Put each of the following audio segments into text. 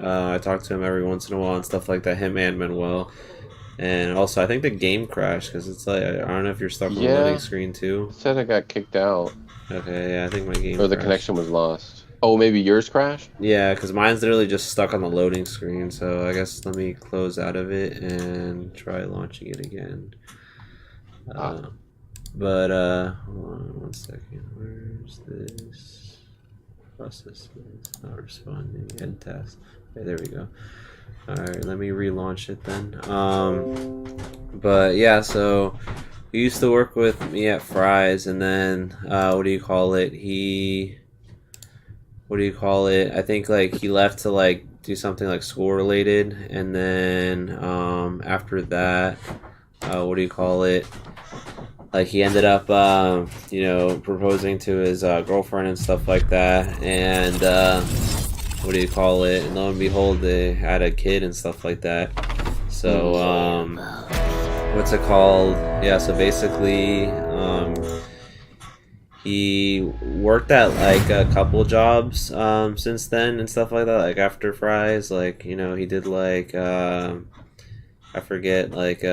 I talk to him every once in a while and stuff like that. Him and Manuel. And also, I think the game crashed because it's like I don't know if you're stuck on the loading Yeah, screen too. it said I got kicked out. Okay, yeah, I think my game Or the crashed. connection was lost. Oh, maybe yours crashed? Yeah, because mine's literally just stuck on the loading screen. So I guess let me close out of it and try launching it again. But hold on one second. Where's this? Process is not responding. End test. Okay, there we go. Alright, let me relaunch it then. But yeah, so he used to work with me at Fry's, and then what do you call it? I think like he left to like do something like school related, and then after that, what do you call it? Like he ended up, proposing to his girlfriend and stuff like that, and what do you call it? And lo and behold, they had a kid and stuff like that. So, what's it called? Yeah, so basically, he worked at like a couple jobs since then and stuff like that. Like after Fry's, like he did like I forget, like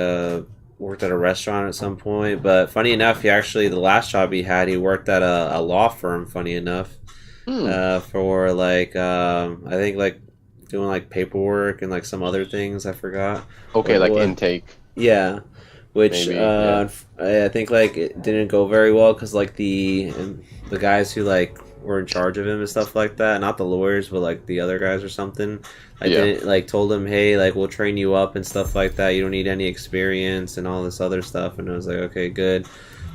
worked at a restaurant at some point. But funny enough, the last job he had, he worked at a law firm. Funny enough. For like I think like doing like paperwork and like some other things I forgot. Okay, like intake. Yeah, which Maybe, yeah. I think like it didn't go very well because like the guys who like were in charge of him and stuff like that, not the lawyers but like the other guys or something, like didn't like told him, hey, like we'll train you up and stuff like that, you don't need any experience and all this other stuff. And I was like, okay, good.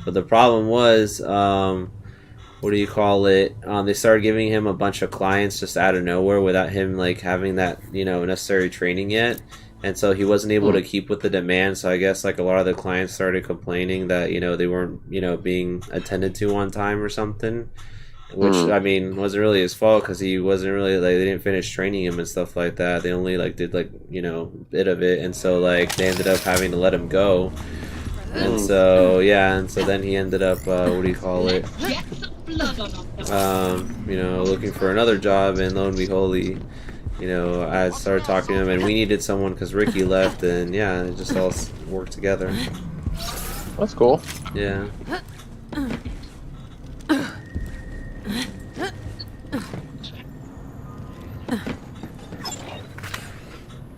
But the problem was what do you call it? They started giving him a bunch of clients just out of nowhere without him like having that necessary training yet, and so he wasn't able to keep with the demand. So I guess like a lot of the clients started complaining that they weren't being attended to on time or something, which I mean wasn't really his fault because he wasn't really like they didn't finish training him and stuff like that. They only like did like bit of it, and so like they ended up having to let him go. And so and so then he ended up what do you call it? Looking for another job, and lo and behold, I started talking to him, and we needed someone because Ricky left, and yeah, it just all worked together. That's cool. Yeah.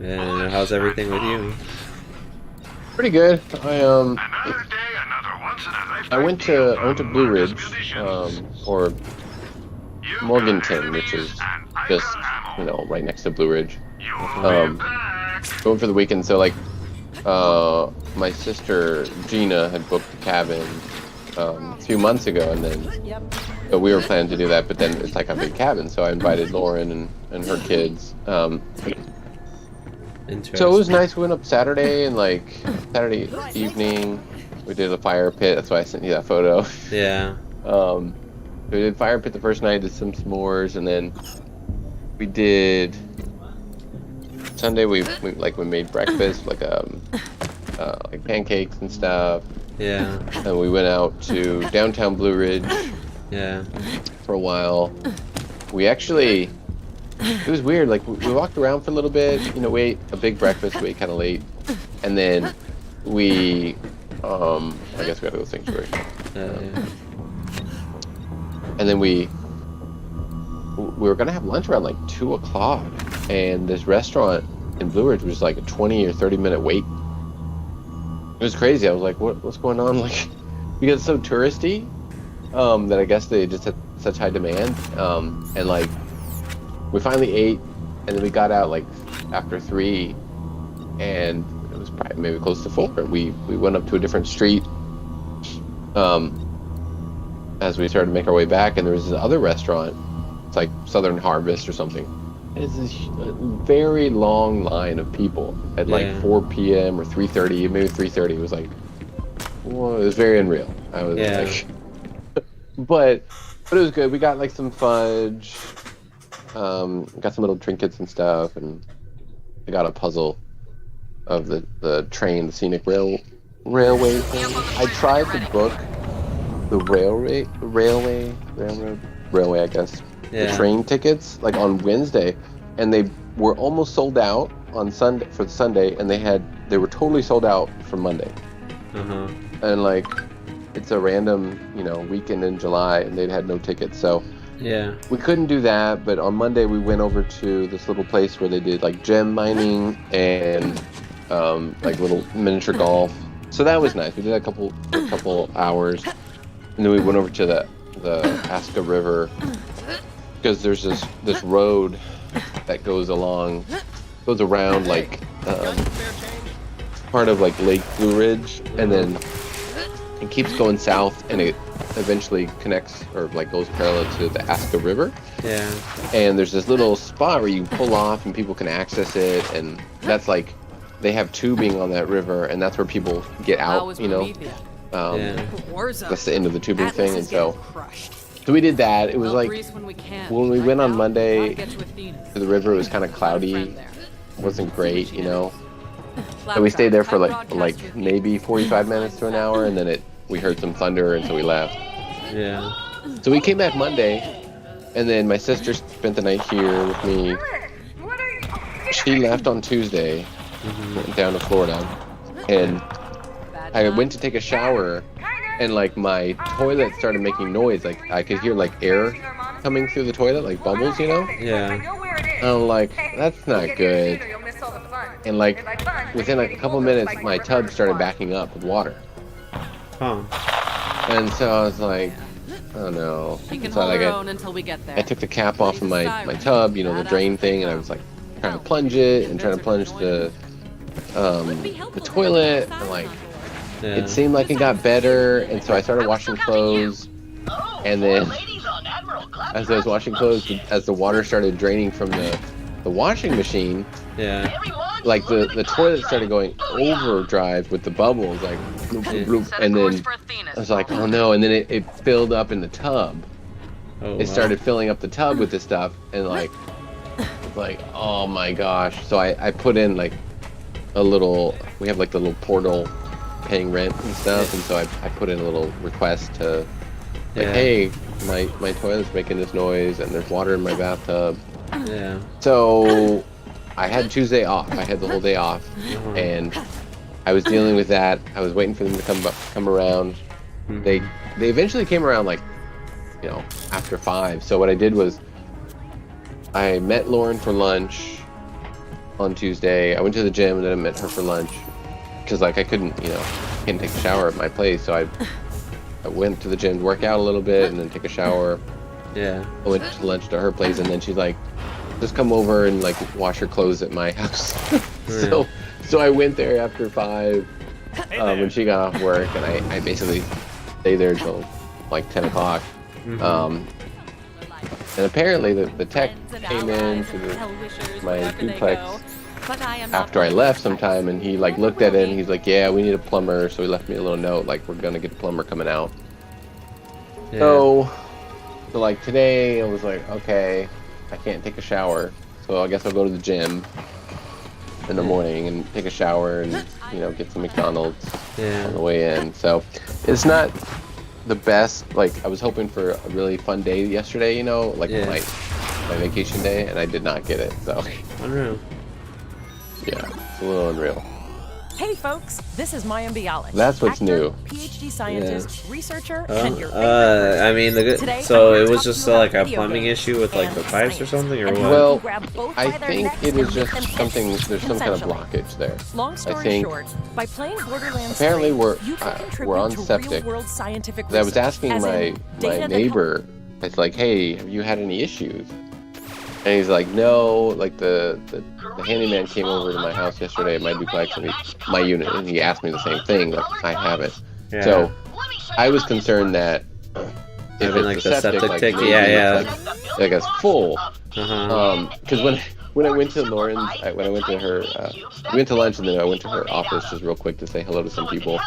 And how's everything with you? Pretty good. I went to Blue Ridge, or Morganton, which is just right next to Blue Ridge. Going for the weekend. So like, my sister Gina had booked a cabin a few months ago, and then we were planning to do that, but then it's like a big cabin, so I invited Lauren and her kids. So it was nice. We went up Saturday, and like Saturday evening, we did a fire pit. That's why I sent you that photo. Yeah. We did fire pit the first night, did some s'mores, and then we did Sunday. We made breakfast, like pancakes and stuff. Yeah. And we went out to downtown Blue Ridge. Yeah. For a while. We actually. It was weird. Like we walked around for a little bit. We ate a big breakfast. We ate kind of late, and then we. I guess we had to go sanctuary. Yeah. And then we were gonna have lunch around like 2 o'clock, and this restaurant in Blue Ridge was like a 20 or 30-minute wait. It was crazy. I was like, what's going on? Like, because it's so touristy, that I guess they just had such high demand. And like, we finally ate, and then we got out like after 3, and it was probably maybe close to 4. We went up to a different street, as we started to make our way back, and there was this other restaurant. It's like Southern Harvest or something. And it's this very long line of people at like 4 p.m. or 3:30, maybe 3:30. It was like, whoa, it was very unreal. I was like, but it was good. We got like some fudge, got some little trinkets and stuff, and I got a puzzle of the train, the scenic railway thing. I tried to book the railway, I guess. Yeah. The train tickets like on Wednesday, and they were almost sold out on Sunday for Sunday, and they were totally sold out for Monday. And like, it's a random, weekend in July, and they'd had no tickets, so we couldn't do that. But on Monday we went over to this little place where they did like gem mining and like little miniature golf. So that was nice. We did a couple hours, and then we went over to the Aska River, because there's this road that goes around like part of like Lake Blue Ridge, and then it keeps going south, and it eventually connects or like goes parallel to the Aska River. Yeah. And there's this little spot where you can pull off and people can access it, and that's like they have tubing on that river, and that's where people get out. That's the end of the tubing thing, and so we did that. It was like when we went on Monday to the river, it was kind of cloudy. It wasn't great, And we stayed there for like maybe 45 minutes to an hour, and then we heard some thunder, and so we left. Yeah. So we came back Monday, and then my sister spent the night here with me. She left on Tuesday, went down to Florida, and I went to take a shower, and like my toilet started making noise. Like I could hear like air coming through the toilet, like bubbles, Yeah. I'm like, that's not good. And like within like a couple minutes, my tub started backing up with water. Huh. And so I was like, oh no. So like I took the cap off of my tub, the drain thing, and I was like trying to plunge it and trying to plunge the toilet, and like it seemed like it got better, and so I started washing clothes, and then as I was washing clothes, as the water started draining from the washing machine, like the toilet started going overdrive with the bubbles, like bloop, bloop, bloop, and then I was like, oh no, and then it filled up in the tub. It started filling up the tub with this stuff, and like it's like, oh my gosh. So I put in like we have like the little portal paying rent and stuff, and so I put in a little request to like, hey, my toilet's making this noise, and there's water in my bathtub. Yeah. So I had Tuesday off. I had the whole day off, and I was dealing with that. I was waiting for them to come around. They eventually came around, like, after 5. So what I did was I met Lauren for lunch on Tuesday. I went to the gym, and then I met her for lunch because like I couldn't take a shower at my place. So I went to the gym to work out a little bit and then take a shower. Yeah. I went to lunch to her place, and then she's like, just come over and like wash your clothes at my house. So I went there after 5 when she got off work, and I basically stayed there until like 10 o'clock. And apparently the tech came in to my duplex after I left sometime, and he like looked at it and he's like, yeah, we need a plumber. So he left me a little note like, we're gonna get a plumber coming out. So like today I was like, okay, I can't take a shower, so I guess I'll go to the gym in the morning and take a shower and get some McDonald's on the way in. So it's not the best. Like I was hoping for a really fun day yesterday, like my vacation day, and I did not get it. So unreal. Yeah, it's a little unreal. Hey folks, this is Maya Bialik. That's what's new. PhD scientist, researcher, and your I mean, so it was just like a plumbing issue with like the pipes or something, or what? Well, I think it is just something. There's some kind of blockage there. Long story short, by playing Borderlands, apparently we're on septic. I was asking my neighbor. It's like, hey, have you had any issues? And he's like, no, like the handyman came over to my house yesterday at my duplex, and my unit, and he asked me the same thing. Like, I haven't. Yeah. So I was concerned that if it's like the septic tank, like it's full. Because when I went to Lauren's, when I went to her, we went to lunch, and then I went to her office just real quick to say hello to some people.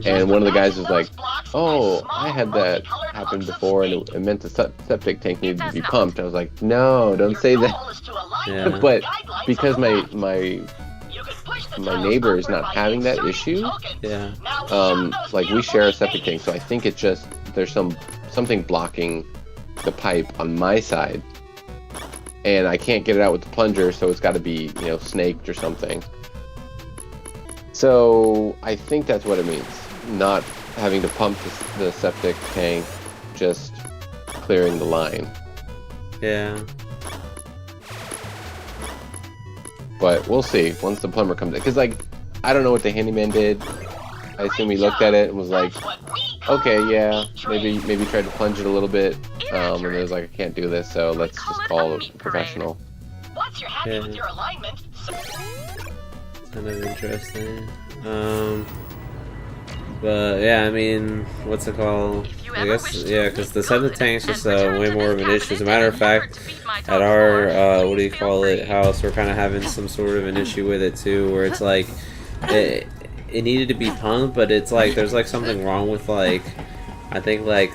And one of the guys was like, oh, I had that happen before, and it meant the septic tank needed to be pumped. I was like, no, don't say that. Yeah. But because my neighbor is not having that issue, like we share a septic tank, so I think it's just there's something blocking the pipe on my side. and I can't get it out with the plunger, so it's got to be, you know, snaked or something. So I think that's what it means. Not having to pump the septic tank, just clearing the line. Yeah. But we'll see once the plumber comes in. Because, like, I don't know what the handyman did. I assume he looked at it and was like, okay, yeah, maybe tried to plunge it a little bit. And it was like, I can't do this, so let's just call a professional. Once you're happy with your alignment, kind of interesting. But yeah, I mean, what's it called? I guess, yeah, because the septic tank's just way more of an issue. As a matter of fact, at our house, we're kind of having some sort of an issue with it too, where it's like it needed to be pumped, but it's like there's like something wrong with, like, I think, like,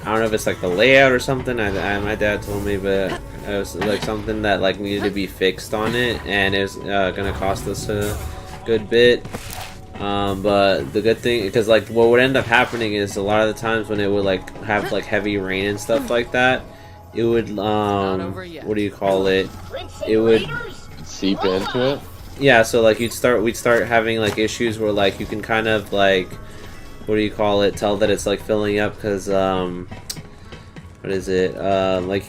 I don't know if it's like the layout or something. My dad told me, but it was like something that like needed to be fixed on it, and it was gonna cost us a good bit. But the good thing, because like what would end up happening is a lot of the times when it would like have like heavy rain and stuff like that, it would what do you call it? It would seep into it. Yeah, so like we'd start having like issues where like you can kind of like, what do you call it, tell that it's like filling up, because what is it, like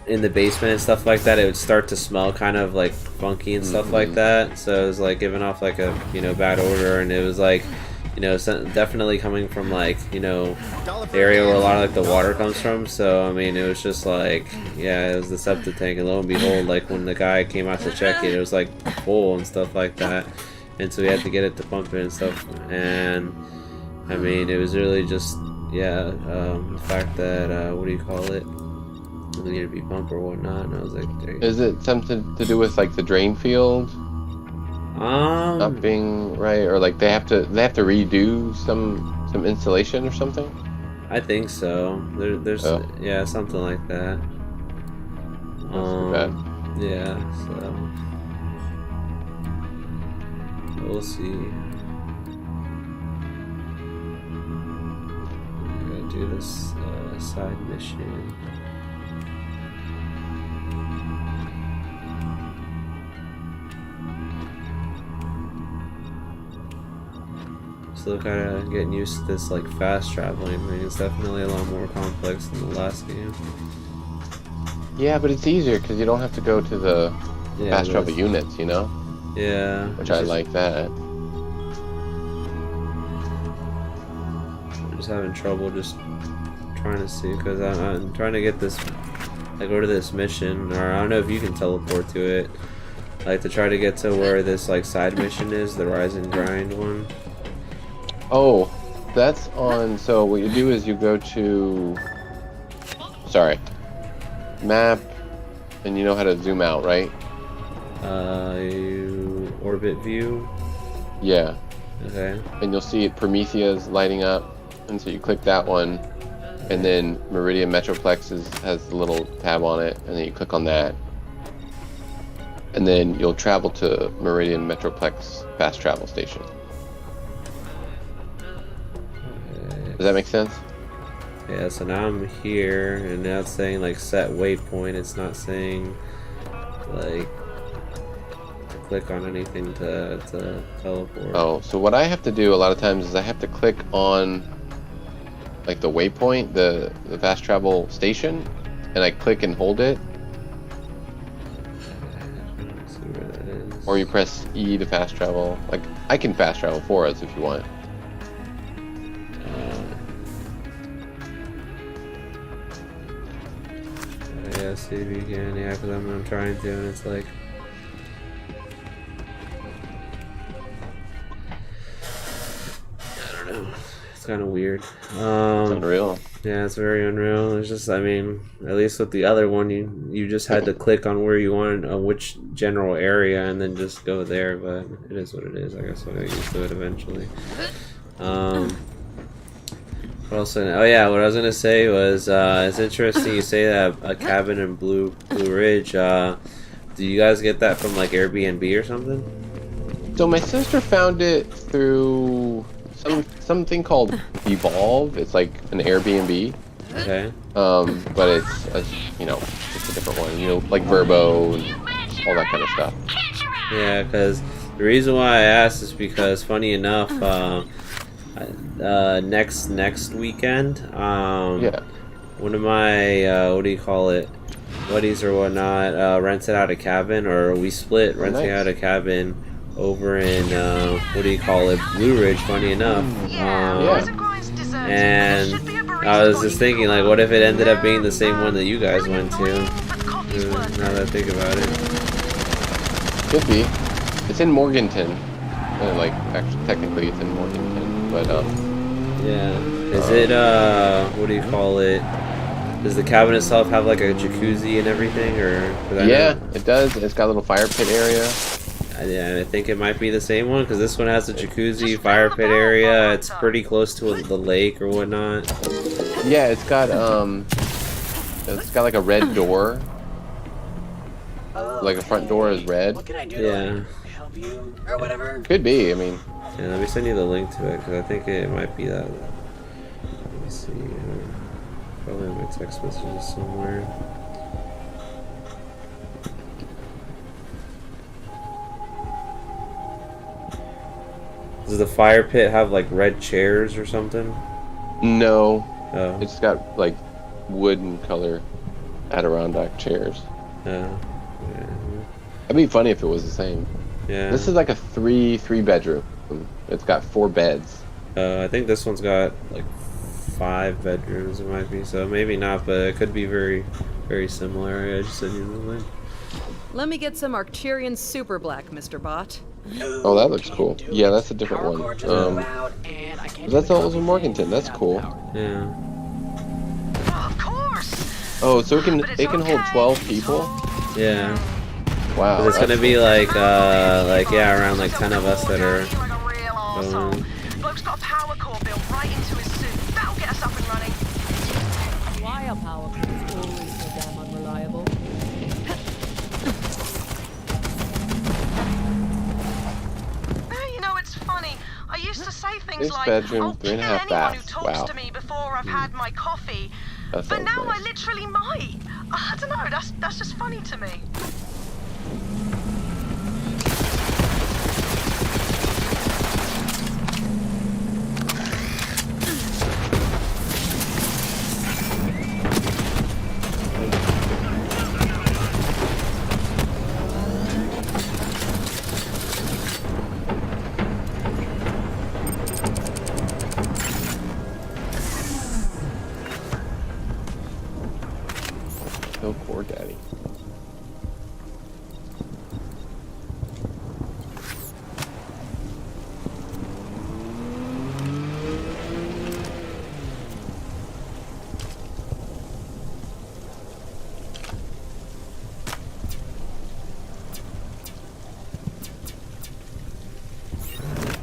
in the basement and stuff like that, it would start to smell kind of like funky and stuff like that. So it was like giving off like a, you know, bad odor, and it was like, you know, definitely coming from like, you know, the area where a lot of like the water comes from. So I mean, it was just like, yeah, it was the septic tank, and lo and behold, like when the guy came out to check it, it was like full and stuff like that, and so we had to get it to pump it and stuff. And I mean, it was really just, yeah, the fact that what do you call it, it needed to be pumped or whatnot, and I was like, dang. Is it something to do with like the drain field not being right, or like they have to redo some installation or something? I think so. There's yeah, something like that. That's too bad. Yeah, so we'll see. I'm gonna do this side mission. Still kind of getting used to this like fast traveling thing. It's definitely a lot more complex than the last game. Yeah, but it's easier because you don't have to go to the fast travel units, you know? Yeah. Which I like that. I'm just having trouble just trying to see, because I'm trying to get this, I go to this mission, or I don't know if you can teleport to it, like to try to get to where this like side mission is, the Rise and Grind one. Oh, that's on. So what you do is you go to, map, and you know how to zoom out, right? Orbit view. Yeah. Okay. And you'll see Prometheus lighting up, and so you click that one, and then Meridian Metroplex has the little tab on it, and then you click on that, and then you'll travel to Meridian Metroplex fast travel station. Does that make sense? Yeah, so now I'm here, and now it's saying like set waypoint. It's not saying like to click on anything to teleport. Oh, so what I have to do a lot of times is I have to click on like the waypoint, the fast travel station, and I click and hold it. Let's see where that is. Or you press E to fast travel. Like, I can fast travel for us if you want. Yeah, see if you can. Yeah, because I'm trying to, and it's like, I don't know. It's kind of weird. It's unreal. Yeah, it's very unreal. It's just, I mean, at least with the other one, you just had to click on where you wanted, which general area, and then just go there. But it is what it is. I guess I'll get used to it eventually. What else? Oh yeah, what I was gonna say was it's interesting you say that a cabin in Blue Ridge. Do you guys get that from like Airbnb or something? So my sister found it through something called Evolve. It's like an Airbnb. Okay. But it's just a different one. Like Verbo and all that kind of stuff. Yeah, because the reason why I asked is because, funny enough, next weekend, Yeah. one of my what do you call it, buddies or whatnot, rented out a cabin, or we split renting out a cabin over in what do you call it, Blue Ridge. Funny enough, and I was just thinking, like, what if it ended up being the same one that you guys went to? Now that I think about it, Could be. It's in Morganton. Like, actually, technically, it's in Morganton, but yeah. Is it what do you call it? Does the cabin itself have like a jacuzzi and everything, or? Yeah, it does. It's got a little fire pit area. I think it might be the same one, because this one has a jacuzzi, fire pit area. It's pretty close to the lake or whatnot. Yeah, it's got like a red door. Like the front door is red. Yeah. Or whatever. Could be. I mean. Yeah, let me send you the link to it, because I think it might be that. Let me see. Probably in my text messages somewhere. Does the fire pit have like red chairs or something? No. Oh. It's got like wooden color Adirondack chairs. Yeah. It'd be funny if it was the same. Yeah. This is like a three bedroom. It's got 4 beds. I think this one's got like 5 bedrooms. It might be, so maybe not, but it could be very, very similar. I just sent you the link. Let me get some Arcturian Super Black, Mr. Bot. Oh, that looks cool. Yeah, that's a different one. That's also Morganton. That's cool. Yeah. Of course. Oh, so it can hold 12 people. Yeah. Wow. 'Cause it's gonna be like yeah, around like 10 of us that are going. Bloke's got a power core built right into his suit. That'll get us up and running. Why a power cord is always so damn unreliable. It's funny. I used to say things This like, bedroom, "I'll 3.5 kill anyone who baths. talks Wow. to me before I've had my coffee." That But sounds now nice. I literally might. I don't know. That's just funny to me. Kill Core Daddy.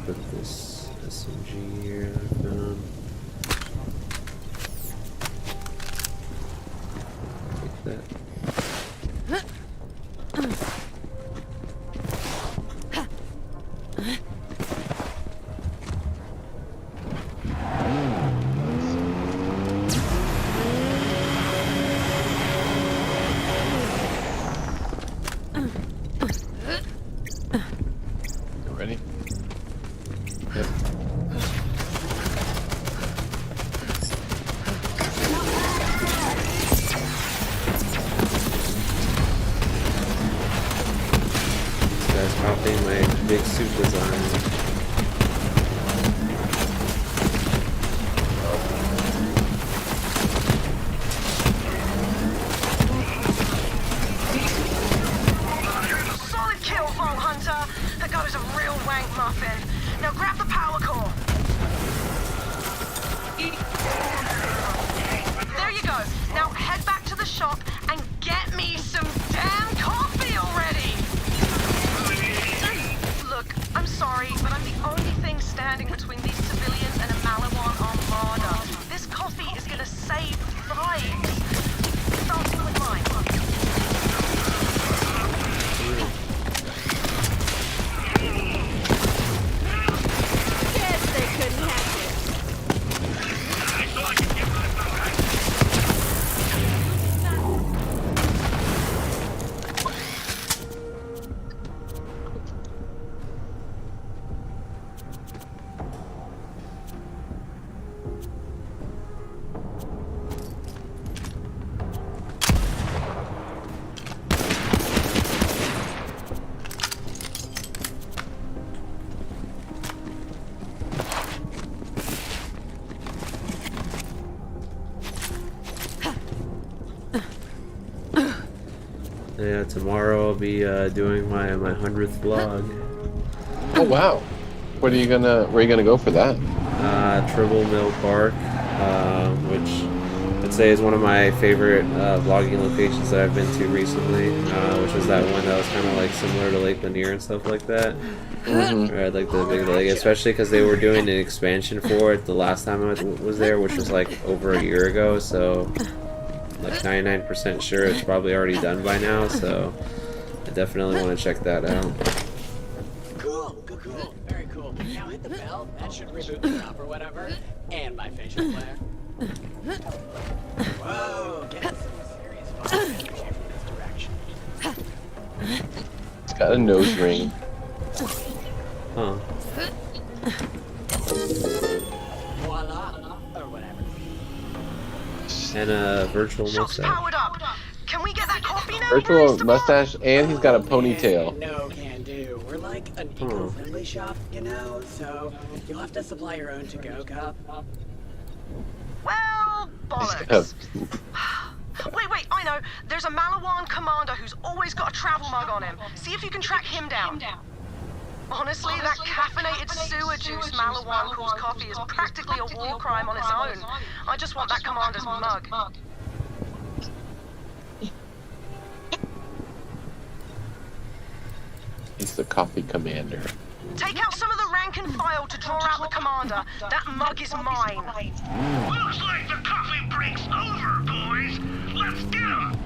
Put this SMG here that I found. Take that. You ready? Yep. This guy's copying my big suit design. Solid kill, Vault Hunter. That guy was a real wank muffin. Now grab the power core. There you go. Now head back to the shop and get me some damn coffee already. Look, I'm sorry, but I'm the only thing standing between these civilians and a Malawan armada. This coffee is gonna save lives. Starting with mine. Guess they couldn't hack it. tomorrow I'll be doing my 100th vlog. Oh wow! Where are you gonna go for that? Tribble Mill Park, which I'd say is one of my favorite vlogging locations that I've been to recently, which was that one that was kind of like similar to Lake Lanier and stuff like that. Right, like the big lake, especially because they were doing an expansion for it the last time I was there, which was like over a year ago, so like 99% sure it's probably already done by now, so I definitely want to check that out. Cool. Very cool. Now hit the bell. That should reboot the top or whatever. And my facial flare. Whoa, get some serious fun energy from this direction. It's got a nose ring. Huh. Voila. Or whatever. And a virtual Shop's mustache. powered up. Can we get that coffee now? Virtual mustache, and he's got a ponytail. No can do. We're like an eco-friendly shop, you know, so you'll have to supply your own to-go cup. Well, bollocks. Wait, I know. There's a Malawan commander who's always got a travel mug on him. See if you can track him down. Honestly, that caffeinated sewer juice Malawan calls coffee is practically a war crime on its own. I just want that commander's mug. He's the coffee commander. Take out some of the rank and file to draw out the commander. That mug is mine. Looks like the coffee break's over, boys. Let's get 'em.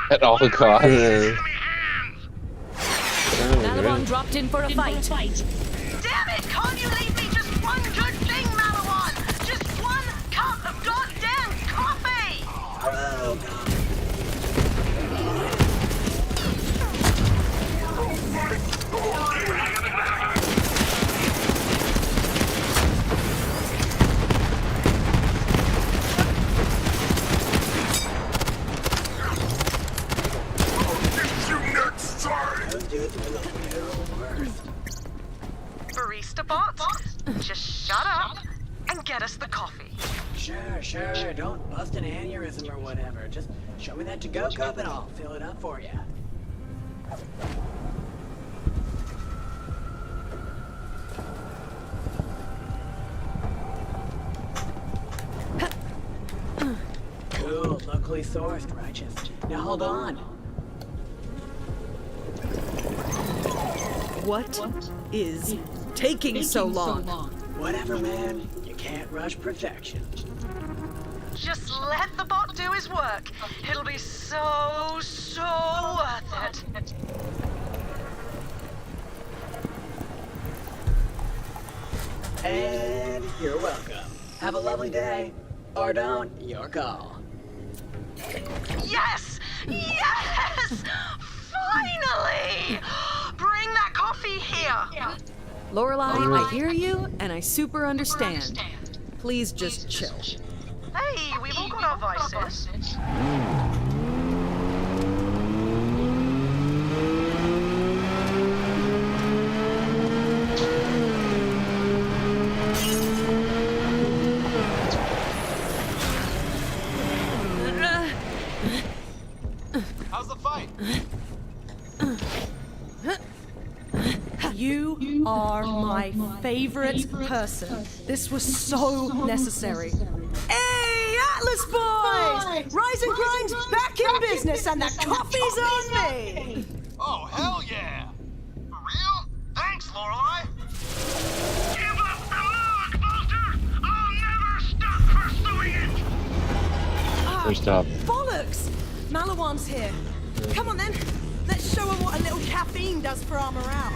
At all costs. Malawan dropped in for a fight. Damn it! Can't you leave me just one good thing, Malawan? Just one cup of goddamn coffee! Oh, God. Barista bot, just shut up and get us the coffee. Sure. Don't bust an aneurysm or whatever. Just show me that to-go cup and I'll fill it up for you. Cool, locally sourced, righteous. Now hold on. What is taking so long? Whatever, man. You can't rush perfection. Just let the bot do his work. It'll be so worth it. And you're welcome. Have a lovely day. Or don't. Your call. Yes! Yes! Finally! Bring that coffee here. Lorelai, I hear you, and I super understand. Please just chill. Hey, we've all got our vices. How's the fight? You are my favorite person. This was so necessary. Hey, Atlas boys! Rise and Grind's back in business, and the coffee's on me! Oh, hell yeah! For real? Thanks, Lorelai! Give up the log, Bolter! I'll never stop pursuing it! First off, Bollocks! Malawan's here. Come on then. Let's show her what a little caffeine does for our morale.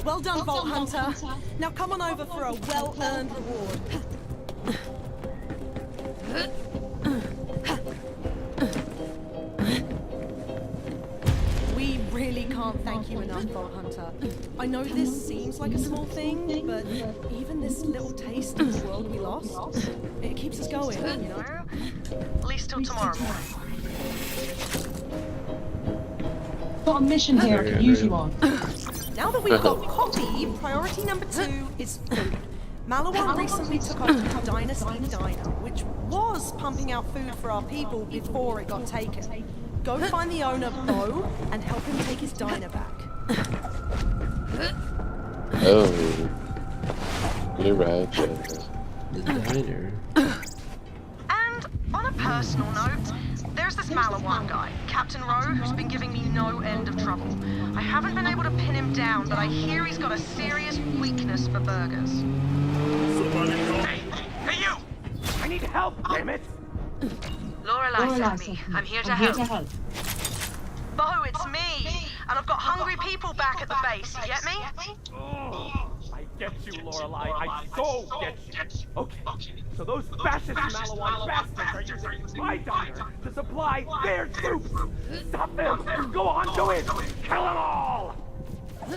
Well done, Vault Hunter. Now come on over for a well-earned reward. We really can't thank you enough, Vault Hunter. I know this seems like a small thing, but even this little taste of the world we lost, it keeps us going, you know? At least till tomorrow morning. Got a mission here I can use you on. Now that we've got coffee, priority number 2 is food. Malawan recently took over Dynasty Diner, which was pumping out food for our people before it got taken. Go find the owner, Bo, and help him take his diner back. oh, you're right. The diner. And on a personal note, there's this Malawan guy, Captain Rowe, who's been giving me no end of trouble. I haven't been able to pin him down, but I hear he's got a serious weakness for burgers. Hey, you! I need help, damn it! Lorelai sent me. I'm here to help. Bo, it's me! And I've got hungry people back at the base, you get me? Oh, I get you, Lorelai. I so get you. Okay, so those fascist Malawan bastards are using my diner to supply their troops. Stop them! Go on, do it! Kill them all!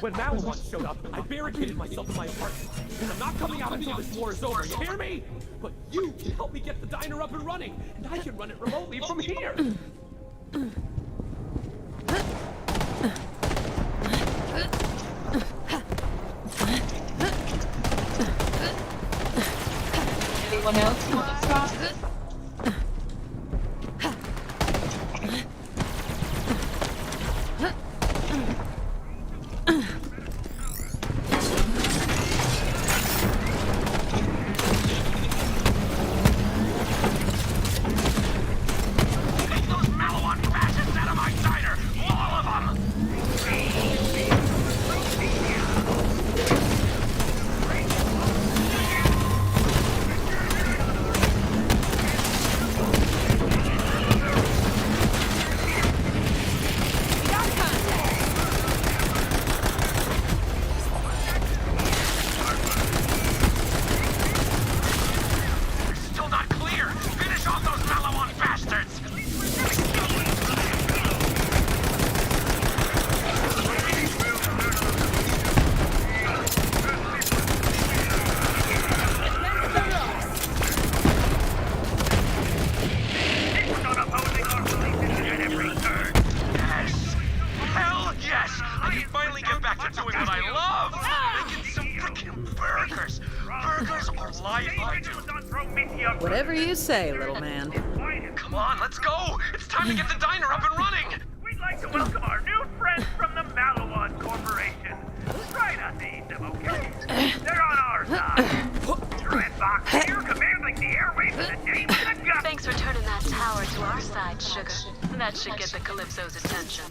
When Malawan showed up, I barricaded myself in my apartment. And I'm not coming out until this war is over, you hear me? But you can help me get the diner up and running, and I can run it remotely from here. Anyone else want to start? to doing what I love! Making some freaking burgers! Burgers are life, my dude! Whatever you say, little man. Come on, let's go! It's time to get the diner up and running! We'd like to welcome our new friends from the Malawan Corporation. Try not to eat them, okay? They're on our side. Dreadbox here, commanding the airwaves of the James and the Gun. Thanks for turning that tower to our side, sugar. That should get the Calypso's attention.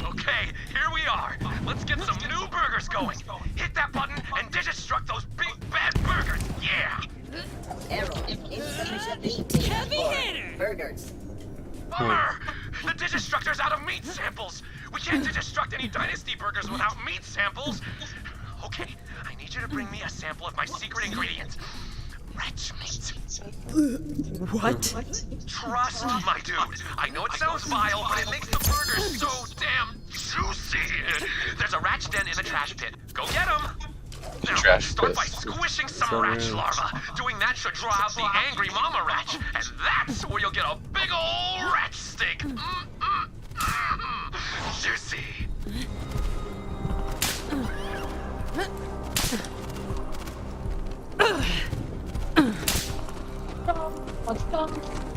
Okay, here we are. Let's get some new burgers going. Hit that button and Digistruct those big bad burgers. Yeah! Heavy hitter! Burgers. Bummer! The Digistructor's out of meat samples. We can't Digistruct any Dynasty burgers without meat samples. Okay, I need you to bring me a sample of my secret ingredient. Wretch meat. What? Trust my dude. I know it sounds vile, but it makes the burgers so damn juicy. There's a ratch den in the trash pit. Go get him. Now, start by squishing some ratch larva. Doing that should draw out the angry mama ratch, and that's where you'll get a big ol' ratch steak. Juicy. What's done?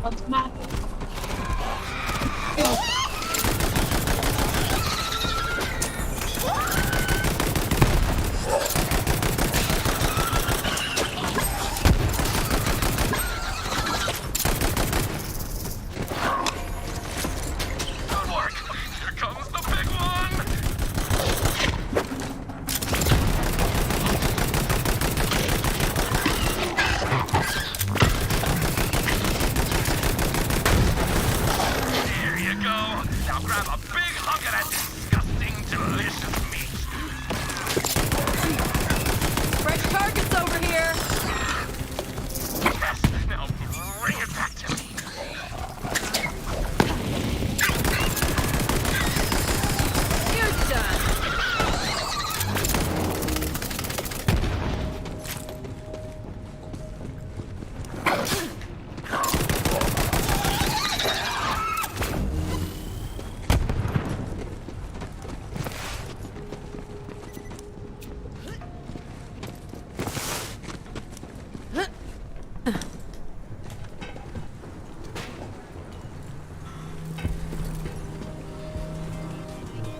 What's mad? Good work. Here comes the big one. There you go. Now grab a big hunk of that disgusting, delicious meat. Fresh targets over here. Yes. Now bring it back to me. You're done.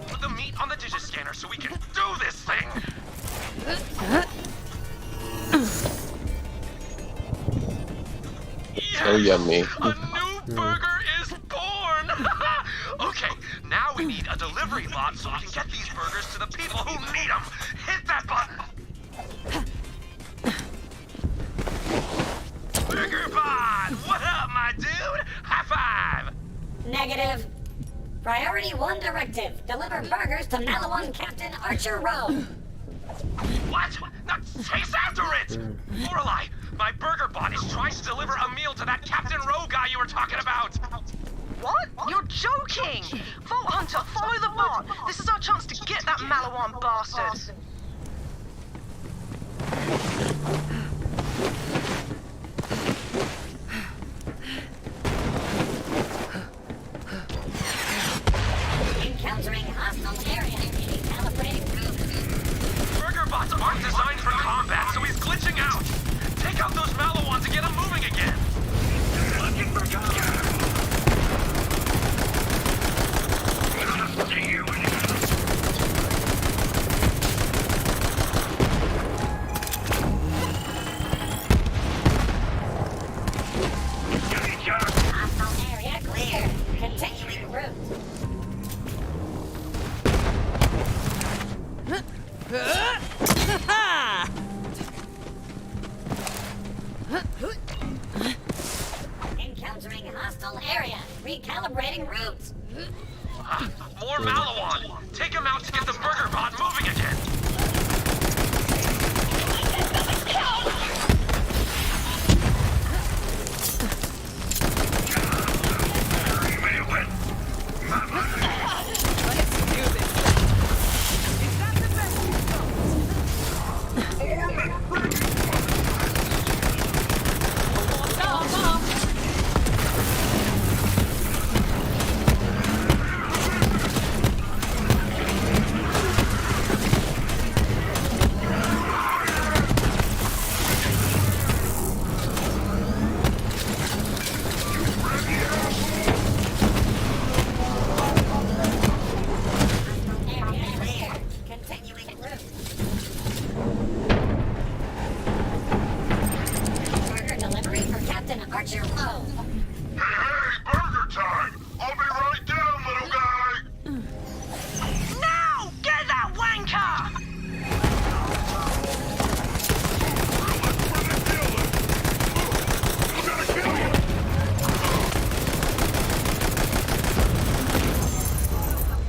Put the meat on the digiscanner so we can do this thing. Yes! So yummy. A new burger is born! Okay, now we need a delivery lot so we can get these burgers to the people who need them. Hit that button! Burger Bot! What up, my dude? High five! Negative. Priority 1 directive. Deliver burgers to Malawan Captain Archer Rowe. What? Now chase after it! Lorelei, my burger bot is trying to deliver a meal to that Captain Rowe guy you were talking about. What? You're joking! Vault Hunter, follow the bot! This is our chance to get that Malawan bastard! Encountering hostile area. Recalibrating route. Burger bots aren't designed for combat, so he's glitching out. Take out those Malawans and get him moving again. Looking for cover. Hostile area clear. Continuing route. Encountering hostile area. Recalibrating route. More Malawan. Take him out to get the burger bot moving again.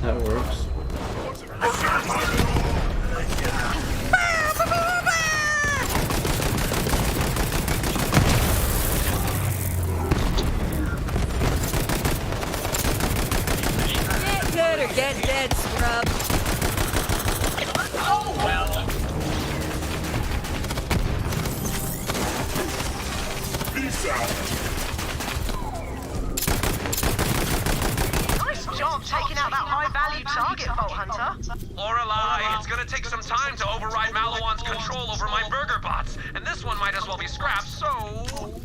how it works. Get good or get dead, scrub. Oh, well. Peace out. Nice job taking out that high-value target, Vault Hunter. Lorelei, it's gonna take some time to override Maliwan's control over my burger bots, and this one might as well be scrapped, so...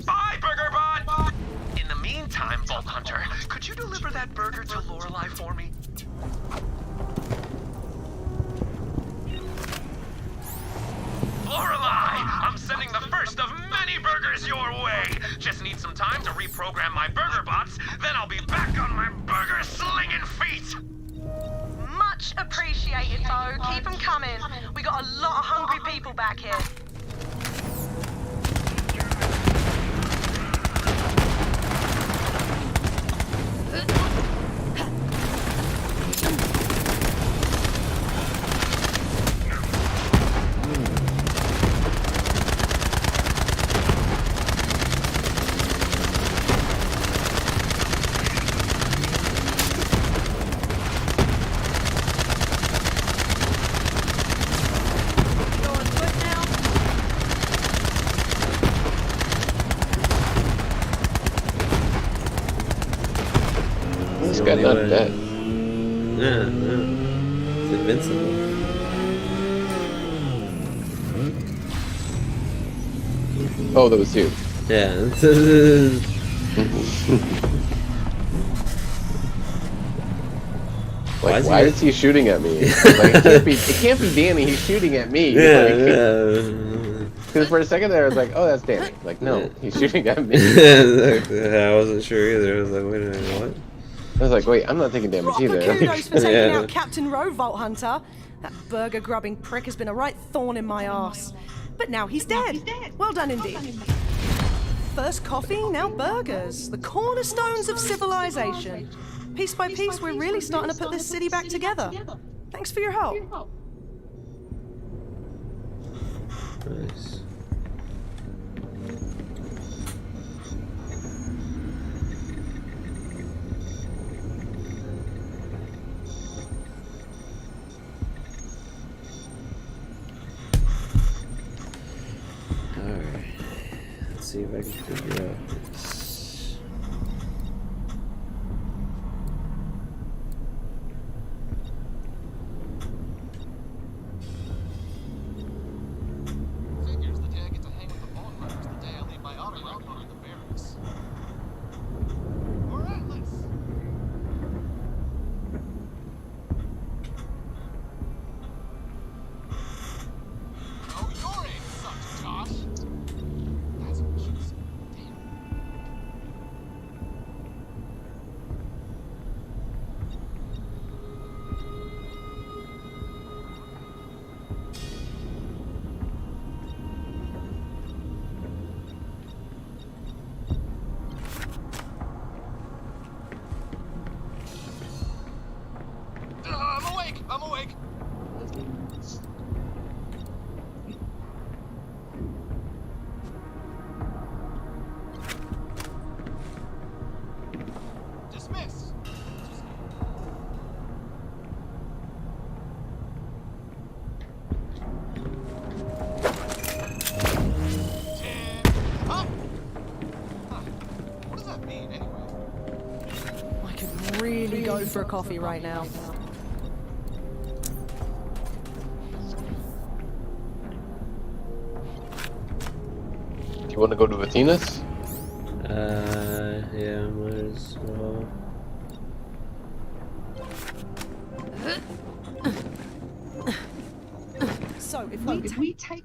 Bye, burger bot! In the meantime, Vault Hunter, could you deliver that burger to Lorelei for me? Lorelei, I'm sending the first of many burgers your way. Just need some time to reprogram my burger bots, then I'll be back on my burger-slinging feet. Much appreciated, Bo. Keep them coming. We got a lot of hungry people back here. This guy not dead. Yeah, it's invincible. Oh, that was you. Yeah. Like, why is he shooting at me? Like, it can't be Danny. He's shooting at me. Because for a second there, I was like, oh, that's Danny. Like, no, he's shooting at me. I wasn't sure either. I was like, wait a minute, what? I was like, wait, I'm not taking damage Proper either. kudos for taking out Captain Rowe, Vault Hunter. That burger-grubbing prick has been a right thorn in my arse. But now he's dead. Well done indeed. First coffee, now burgers. The cornerstones of civilization. Piece by piece, we're really starting to put this city back together. Thanks for your help. Nice. Alright. Let's see if I can figure out this. Figures the day I get to hang with the bone runners the day I leave my auto outlaw in the barracks. Or Atlas. Oh, your aim sucks, Josh. That's what she said. Damn. I'm awake! I'm awake! Dismiss! Up! Huh. What does that mean, anyway? I could really go for a coffee right now. Do you want to go to Athena's? Yeah, might as well. So, if we take...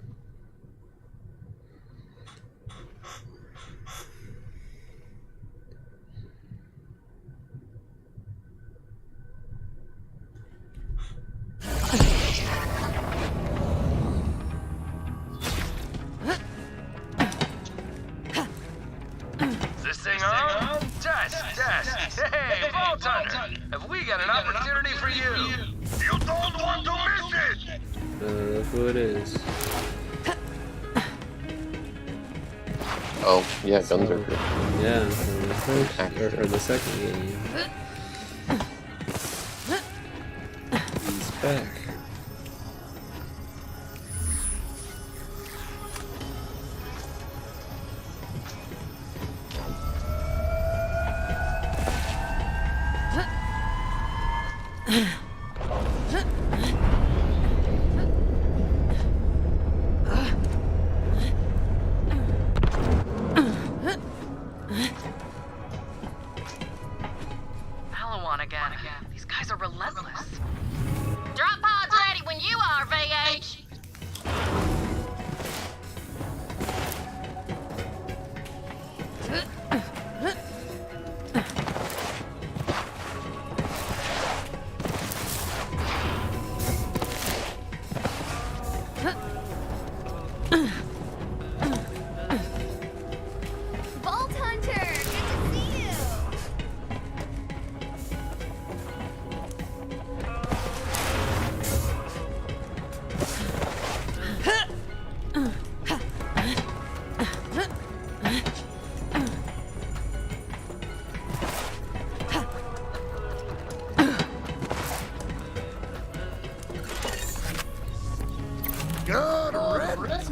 Is this thing on? Test. Hey, Vault Hunter, have we got an opportunity for for you. You don't want to miss it. Look who it is. Oh, yeah, guns are good. Yeah, from the first or the second game. He's back. Malawan again. These guys are relentless. Drop pod's ready when you are, VH. Vault Hunter, good to see you. Good riddance.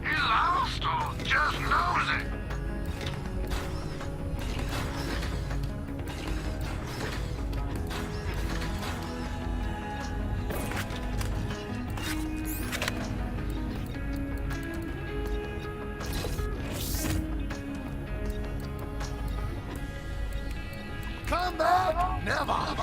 He lost or just knows it. Come back, never.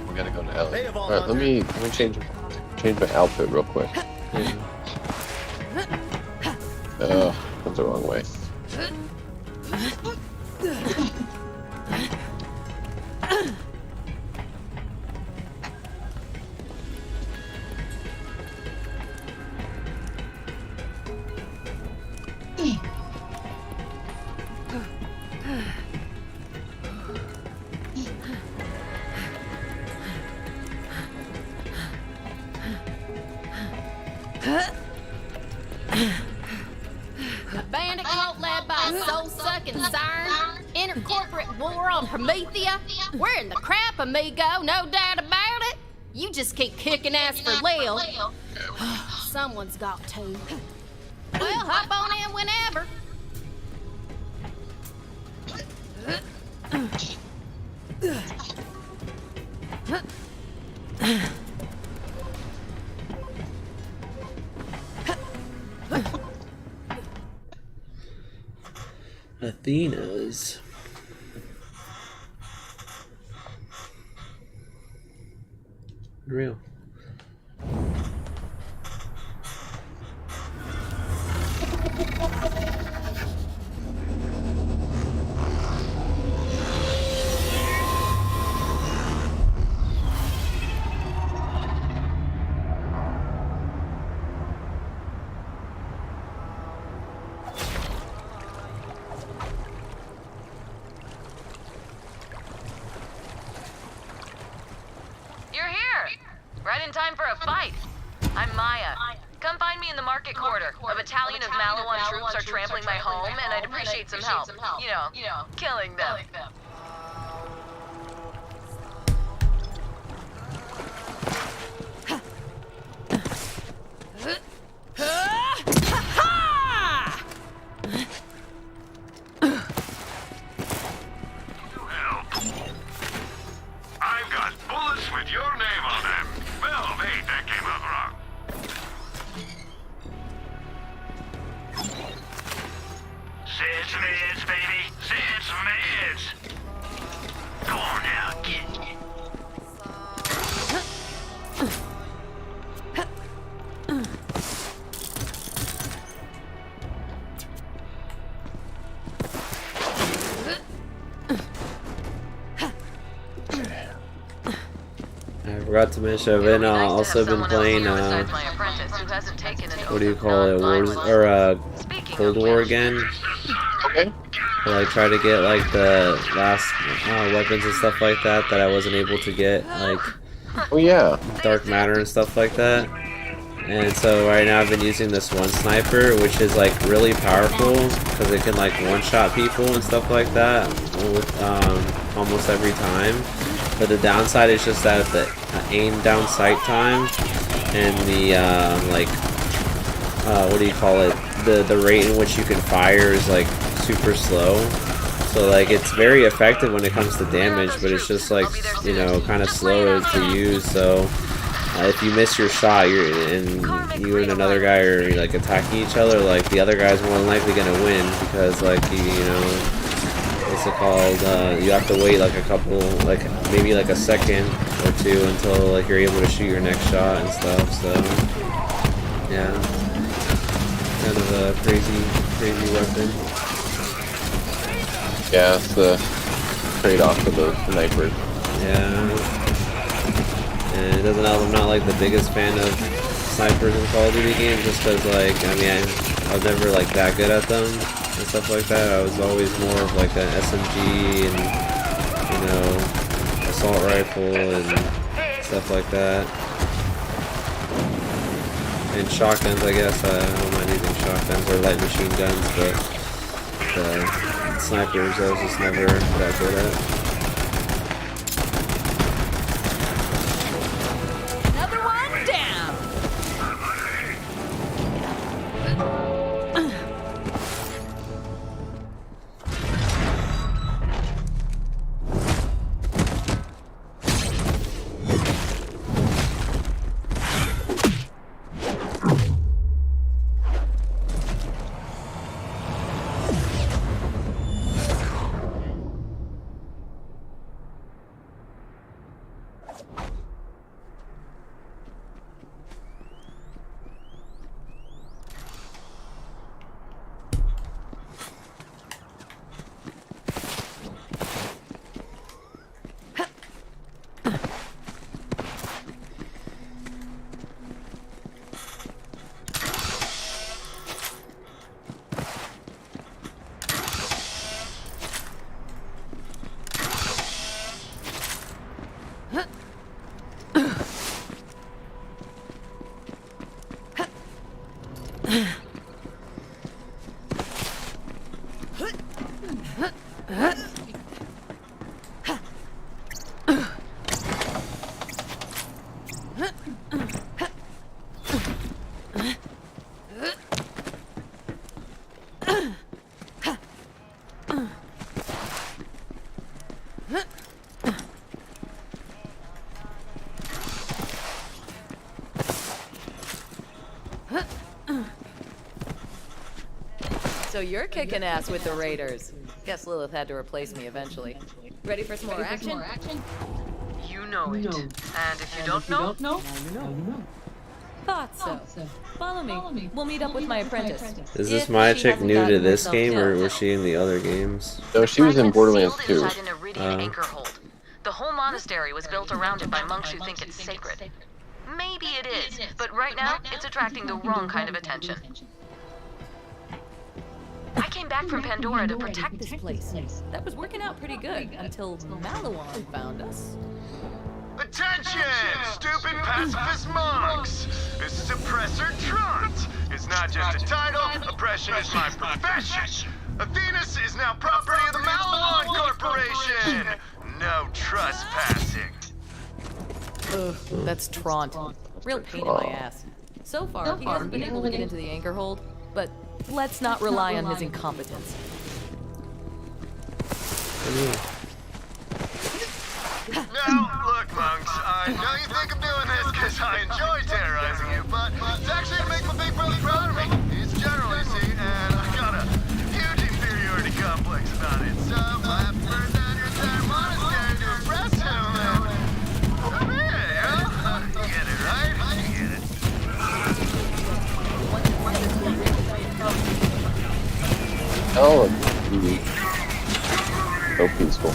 We gotta go to Ellie. Alright, let me change my outfit real quick. Oh, that's the wrong way. A bandit cult led by a soul-sucking siren. Intercorporate war on Promethea. We're in the crap, amigo, no doubt about it. You just keep kicking ass for Lil. Someone's got to. Well, hop on in whenever. Athena's. Real. You're here! Right in time for a fight. I'm Maya. Come find me in the market quarter. A battalion of Malawan troops are trampling my home, and I'd appreciate some help. You know, killing them. I've got bullets with your name on them. Well, wait, that came out wrong. forgot to mention, I've been also been playing what do you call it, Wars or Cold War again. Okay. I like try to get like the last weapons and stuff like that I wasn't able to get, like dark matter and stuff like that. And so right now I've been using this one sniper, which is like really powerful because it can like one-shot people and stuff like that with almost every time. But the downside is just that the aim down sight time and the what do you call it? The rate in which you can fire is like super slow. So like it's very effective when it comes to damage, but it's just like, you know, kind of slow to use. So if you miss your shot, you and another guy are like attacking each other, like the other guy's more than likely gonna win because like you know, what's it called? You have to wait like a couple, like maybe like a second or two until like you're able to shoot your next shot and stuff. So yeah, kind of a crazy weapon. Yeah, it's the trade-off of the snipers. Yeah. And it doesn't help, I'm not like the biggest fan of snipers in Call of Duty games just because like, I mean, I was never like that good at them and stuff like that. I was always more of like an SMG and, you know, assault rifle and stuff like that. And shotguns, I guess. I don't mind using shotguns or light machine guns, but snipers I was just never that good at. So you're kicking ass with the Raiders. Guess Lilith had to replace me eventually. Ready for some more action? You know it. And if you don't know, now you know. Thought so. Follow me. We'll meet up with my apprentice. Is this Maya chick new to this game, or was she in the other games? No, she was in Borderlands 2. The whole monastery was built around it by monks who think it's sacred. Maybe it is, but right now, it's attracting the wrong kind of attention. I came back from Pandora to protect this place. That was working out pretty good until Malawan found us. Attention, stupid pacifist monks! Suppressor Trant is not just a title, oppression is my profession. Athenas is now property of the Malawan Corporation. No trespassing. Ugh, that's Trant. Real pain in my ass. So far, he hasn't been able to get into the anchor hold, but let's not rely on his incompetence. Now, look, monks, I know you think I'm doing this because I enjoy terrorizing you, but it's actually to make my big brother proud of me. He's general, you see, and I got a huge inferiority complex about it, so I have to burn down your entire monastery to impress him, and come here, yo. You get it, right? You get it. Oh, unique. So peaceful.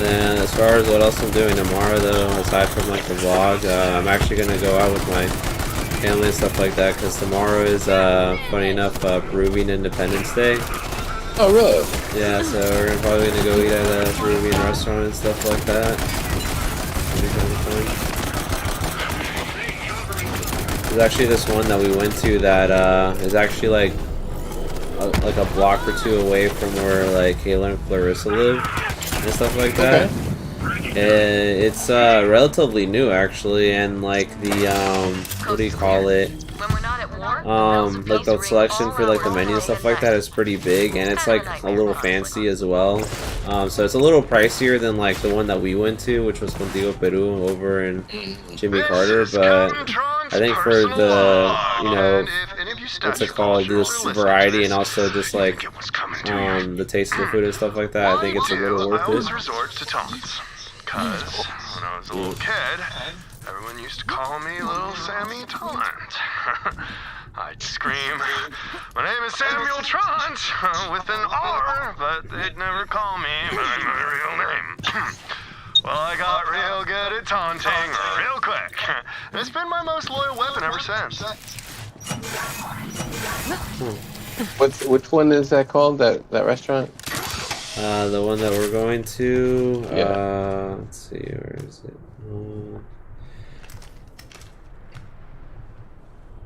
And as far as what else I'm doing tomorrow, though, aside from like the vlog, I'm actually gonna go out with my family and stuff like that. Because tomorrow is, funny enough, Peruvian Independence Day. Oh, really? Yeah, so we're probably gonna go eat at a Peruvian restaurant and stuff like that. It'll be kind of fun. There's actually this one that we went to that is actually like a block or two away from where like Kayla and Clarissa live and stuff like that. And it's relatively new actually, and like the what do you call it? Like the selection for like the menu and stuff like that is pretty big, and it's like a little fancy as well. So it's a little pricier than like the one that we went to, which was Contigo Peru over in Jimmy Carter. But I think for the, you know, what's it called, this variety and also just like the taste of the food and stuff like that, I think it's a little worth it. Resort to taunts. Cause when I was a little kid, everyone used to call me Little Sammy Taunt. I'd scream, "My name is Samuel Trant," with an R, but they'd never call me by my real name. Well, I got real good at taunting real quick. And it's been my most loyal weapon ever since. Which one is that called? That restaurant? The one that we're going to. Yeah. Let's see, where is it?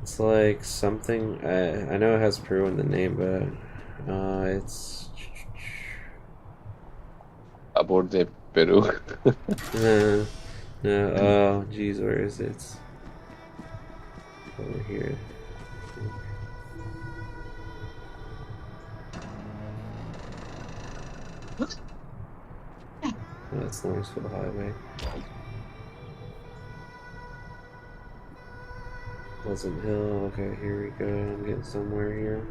It's like something. I know it has Peru in the name, but it's. Sabor de Peru. No. Oh, geez, where is it? Over here. That's Lawrenceville Highway. Pleasant Hill. Okay, here we go. I'm getting somewhere here.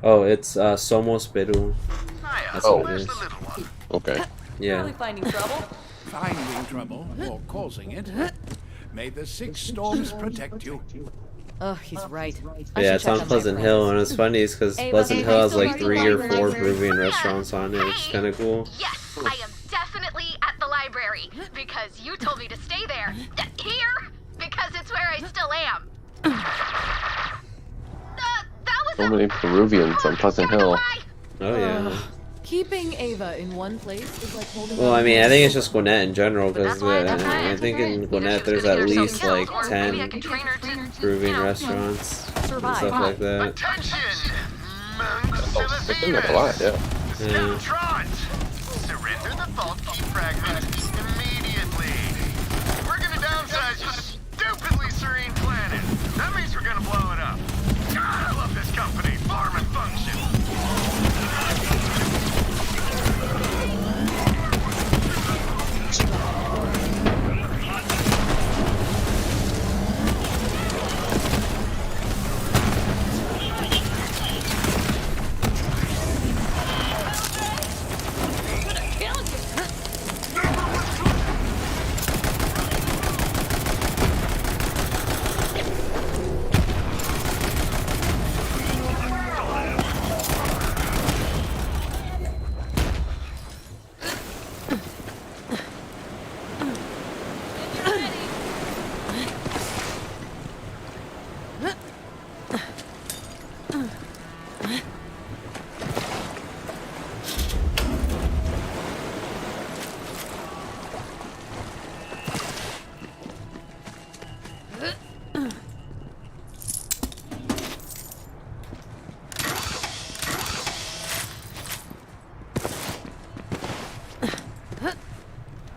Oh, it's Somos Peru. That's what it is. Okay. Yeah. Really finding trouble? Finding trouble or causing it. May the six storms protect you. Oh, he's right. Yeah, it's on Pleasant Hill, and what's funny is because Pleasant Hill has like 3 or 4 Peruvian restaurants on it, which is kind of cool. Yes, I am definitely at the library because you told me to stay there. Here, because it's where I still am. So many Peruvians on Pleasant Hill. Oh yeah. Keeping Ava in one place is like holding. Well, I mean, I think it's just Gwinnett in general, because I think in Gwinnett there's at least like 10 Peruvian restaurants and stuff like that. Attention, Oh, I think that's a lot, yeah. Yeah. surrender the vault key fragment immediately. We're gonna downsize your stupidly serene planet. That means we're gonna blow it up. God, I love this company. Farm and function.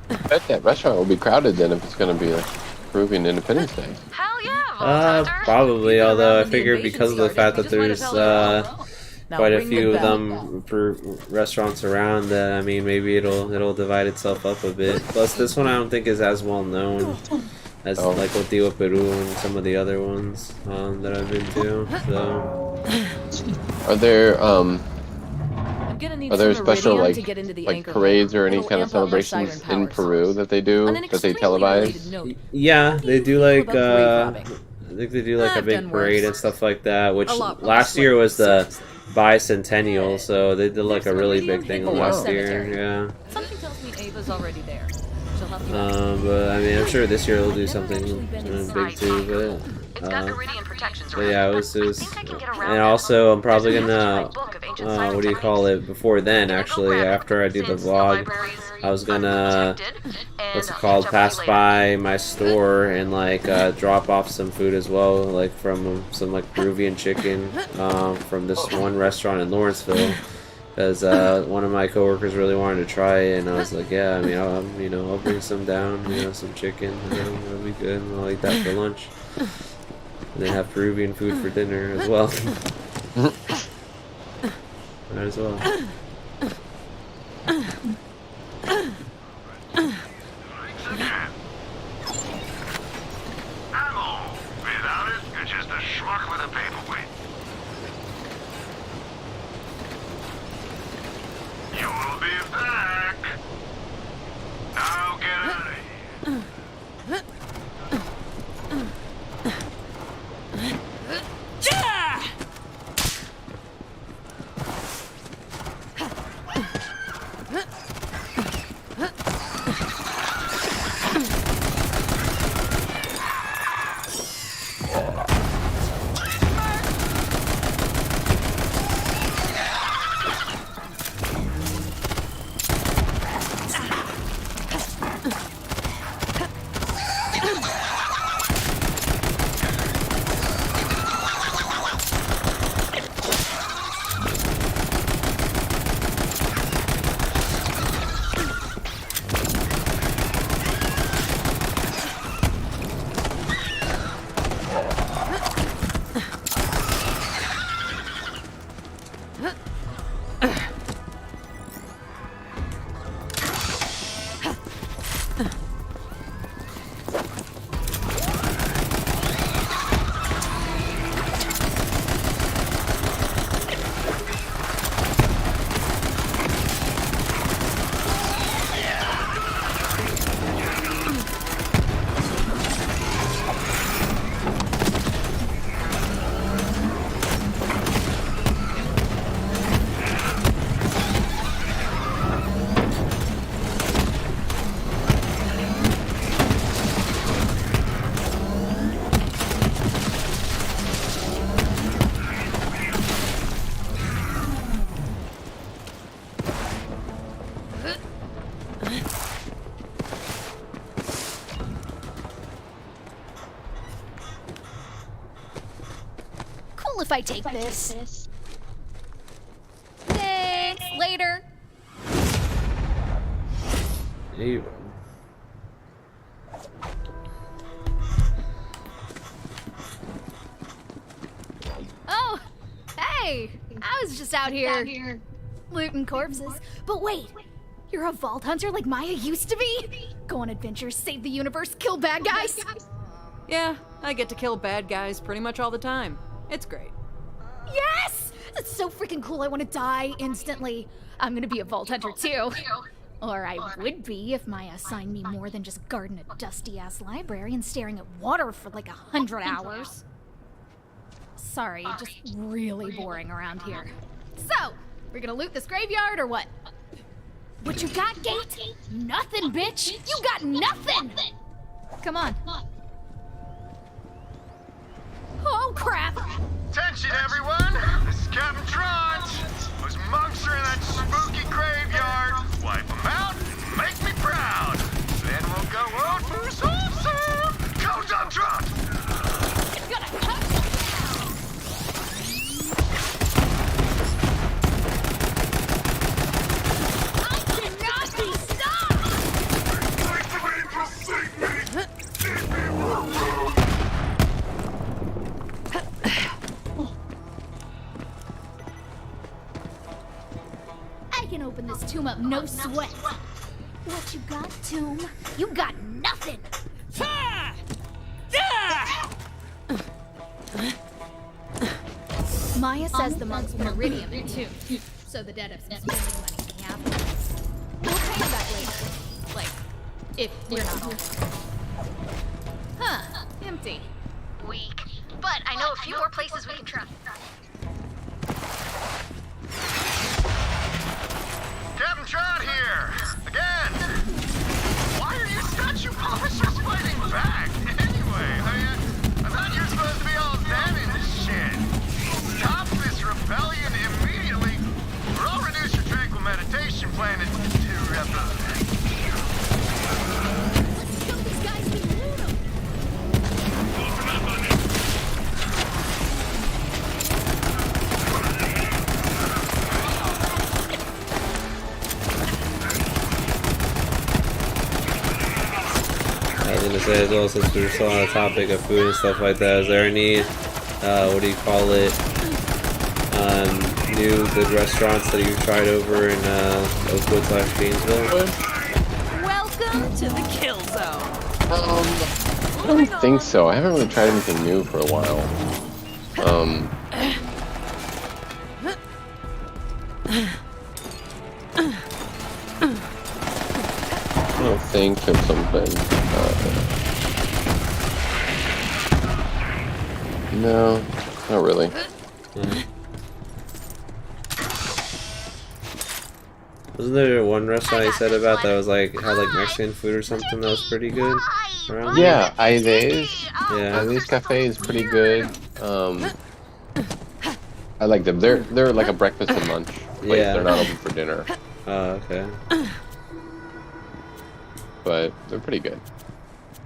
I bet that restaurant will be crowded then if it's going to be like Peruvian Independence Day. Hell yeah, Probably, although I figured because of the fact that there's quite a few of them per restaurants around, that I mean maybe it'll divide itself up a bit. Plus this one I don't think is as well known as like Contigo Peru and some of the other ones that I've been to. So Are there Are there special like parades or any kind of celebrations in Peru that they do that they televise? yeah, they do like I think they do like a big parade and stuff like that. Which last year was the bicentennial, so they did like a really big thing last year. Cemetery. Yeah. Something tells me Ava's already there. She'll have to. But I mean, I'm sure this year they'll do something big too. But yeah, it was. And also, I'm probably gonna. What do you call it? Before then, actually, after I do the vlog, I was gonna. What's it called? Pass by my store and like drop off some food as well, like from some like Peruvian chicken from this one restaurant in Lawrenceville. Because one of my coworkers really wanted to try it, and I was like, yeah, I mean, I'll bring some down, some chicken, that'll be good, and I'll eat that for lunch. And then have Peruvian food for dinner as well. Might as well. Without it, you're just a schmuck with a paperweight. You will be back. Now get out of here. If I take this. Thanks. Later. Hey. Oh, hey! I was just out here looting corpses. But wait, you're a vault hunter like Maya used to be? Go on adventures, save the universe, kill bad guys? Yeah, I get to kill bad guys pretty much all the time. It's great. Yes! That's so freaking cool. I want to die instantly. I'm gonna be a vault hunter too. Or I would be if Maya assigned me more than just guarding a dusty-ass library and staring at water for like 100 hours. Sorry, just really boring around here. So, we're gonna loot this graveyard or what? What you got, Gate? Nothing, bitch! You got nothing! Come on. Oh, crap! Attention, everyone! This is Captain Trant. Those monks are in that spooky graveyard. Wipe them out and make me proud. Then we'll go out for some soup. Go, Dumb Trant! It's gonna cut. I cannot be stopped! Like the rain forsake me! I can open this tomb up, no sweat. What you got, tomb? You got nothing. Maya says the monks want iridium too, so the dead have some spending money in the afterlife. We'll pay them back later. Like, if we're not all. Huh, empty. Weak. But I know a few more places we can try. to say as well, since we're still on the topic of food and stuff like that, is there any, what do you call it, new good restaurants that you've tried over in Oakwood/Gainesville? Welcome to the kill zone. I don't think so. I haven't really tried anything new for a while. I'll think of something. No, not really. Wasn't there one restaurant you said about that was like had like Mexican food or something that was pretty good? Around Yeah, Aide's. Yeah. Aide's Cafe is pretty good. I like them. They're like a breakfast and lunch place. Yeah. They're not open for dinner. Oh, okay. But they're pretty good.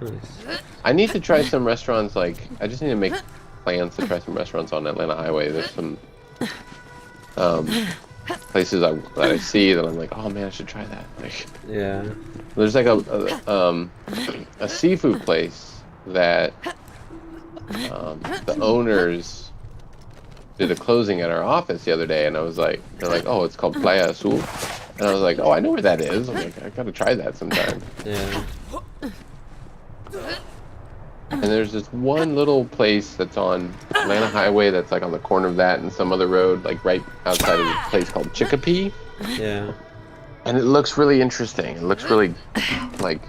Nice. I need to try some restaurants. Like, I just need to make plans to try some restaurants on Atlanta Highway. There's some places that I see that I'm like, oh man, I should try that. Like, Yeah. there's like a seafood place that the owners did a closing at our office the other day, and I was like, they're like, oh, it's called Playa Azul, and I was like, oh, I know where that is. I'm like, I gotta try that sometime. Yeah. And there's this one little place that's on Atlanta Highway that's like on the corner of that and some other road, like right outside of a place called Chicopee. Yeah. And it looks really interesting. It looks really like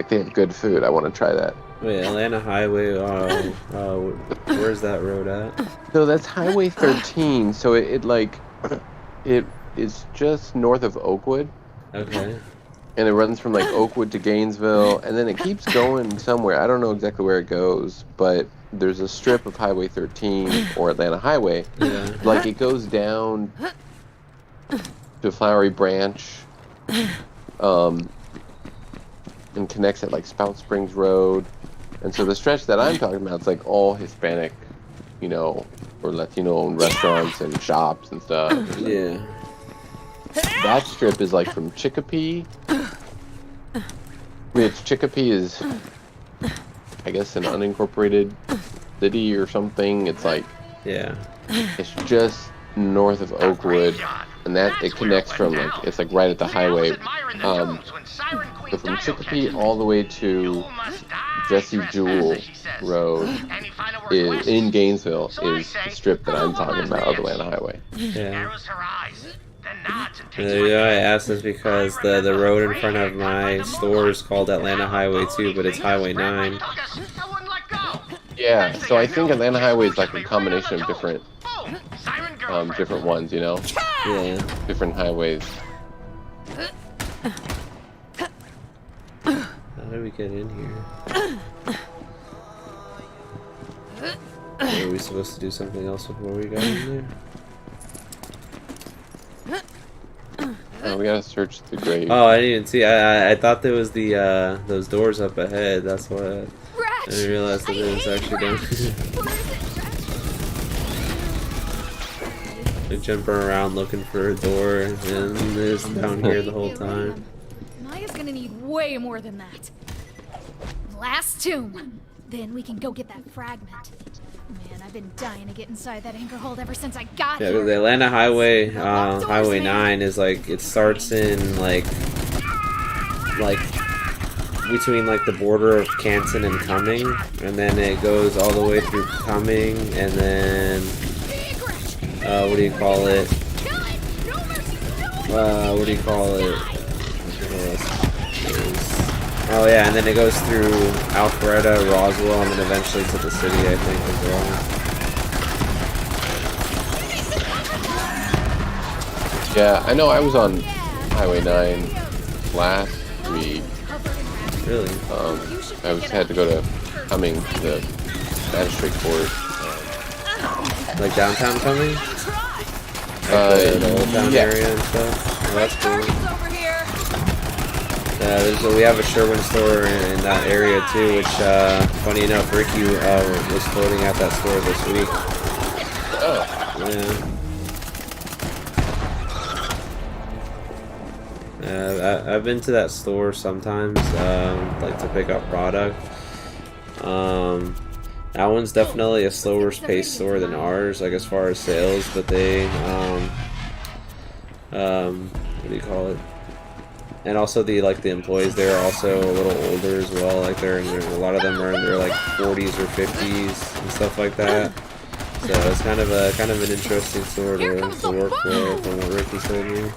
they have good food. I want to try that. Wait, Atlanta Highway. Where's that road at? So that's Highway 13. So it is just north of Oakwood. Okay. And it runs from like Oakwood to Gainesville, and then it keeps going somewhere. I don't know exactly where it goes, but there's a strip of Highway 13 or Atlanta Highway. Yeah. Like it goes down to Flowery Branch, and connects at like Spout Springs Road. And so the stretch that I'm talking about is like all Hispanic, you know, or Latino-owned restaurants and shops and stuff. Yeah. That strip is like from Chicopee. Chicopee is, I guess, an unincorporated city or something. It's like, yeah, it's just north of Oakwood, and that it connects from like it's like right at the highway. So from Chicopee all the way to Jesse Jewell Road is in Gainesville is the strip that I'm talking about of Atlanta Highway. Yeah. Yeah, I asked this because the road in front of my store is called Atlanta Highway 2, but it's Highway 9. Yeah, so I think Atlanta Highway is like a combination of different ones, you know? Yeah. Different highways. How did we get in here? Were we supposed to do something else before we got in there? Oh, we gotta search the grave. Oh, I didn't even see. I thought there was the those doors up ahead. That's what. I didn't realize that it was actually down. Like jumping around looking for a door, and it's down here the whole time. Maya's gonna need way more than that. Last tomb. Then we can go get that fragment. Man, I've been dying to get inside that anchor hold ever since I got Yeah, here. the Atlanta Highway, Highway 9 is like, it starts in like between like the border of Canton and Cumming, and then it goes all the way through Cumming, and then what do you call it? Oh yeah, and then it goes through Alpharetta, Roswell, and then eventually to the city, I think, as well. Yeah, I know I was on Highway 9 last week. Really? I had to go to Cumming, the magistrate court. Like downtown Cumming? Like the old town yeah. area and stuff? Oh, that's cool. We have a Sherwin store in that area too, which, funny enough, Ricky was floating at that store this week. Oh. Yeah. I've been to that store sometimes, like to pick up product. That one's definitely a slower paced store than ours, like as far as sales, but they, what do you call it? And also the employees there are also a little older as well. Like a lot of them are in their like 40s or 50s and stuff like that. So it's kind of an interesting store to work for, from what Ricky told me.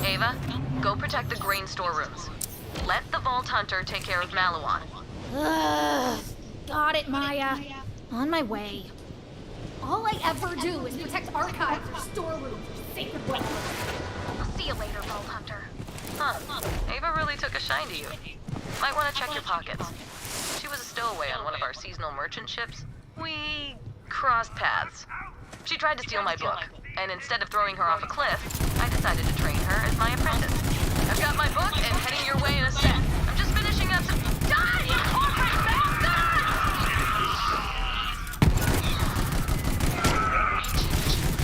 Ava, go protect the grain storerooms. Let the Vault Hunter take care of Malawan. Got it, Maya. On my way. All I ever do is protect archives or storerooms or sacred weapons. I'll see you later, Vault Hunter. Huh. Ava really took a shine to you. Might want to check your pockets. She was a stowaway on one of our seasonal merchant ships. We crossed paths. She tried to steal my book, and instead of throwing her off a cliff, I decided to train her as my apprentice. I've got my book and heading your way in a sec. I'm just finishing up some... Die, you corporate bastard!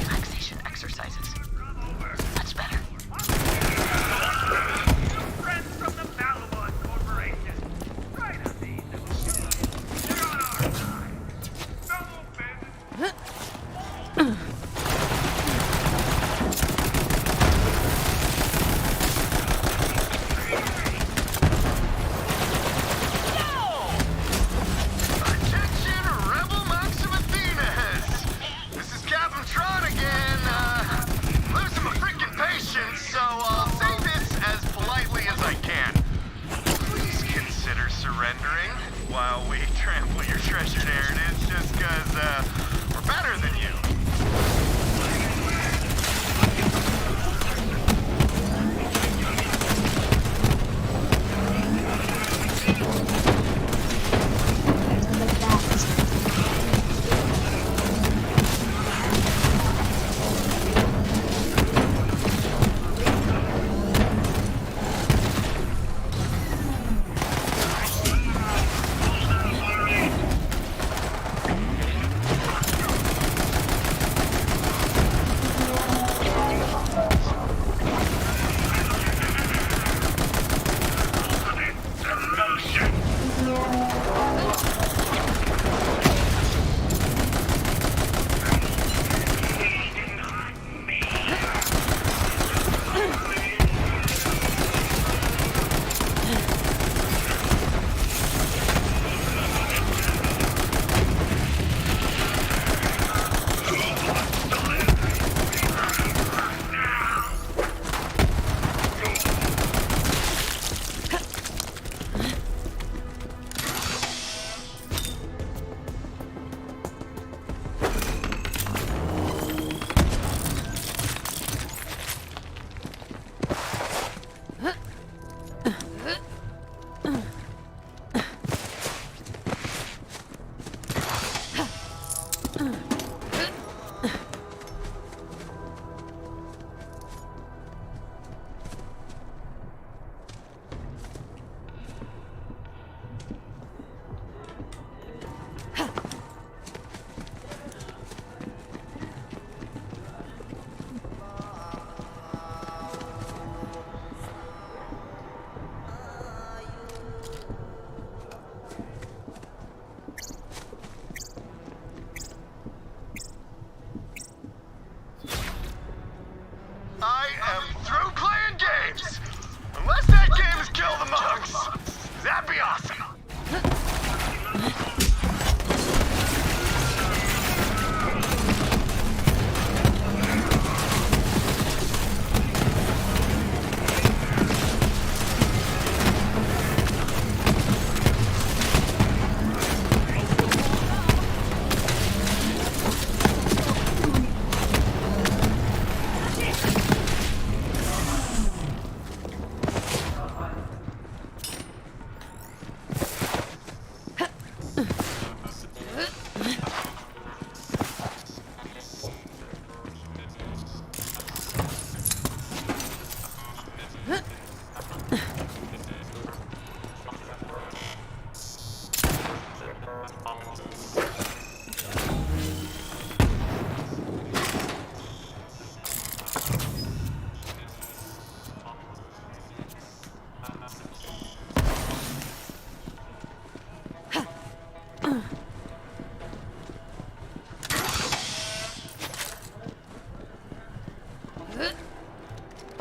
Relaxation exercises. That's better. Friends from the Malawan Corporation. Right on these. They're on our side. No offense. Surrendering while we trample your treasured heritage just because we're better than you.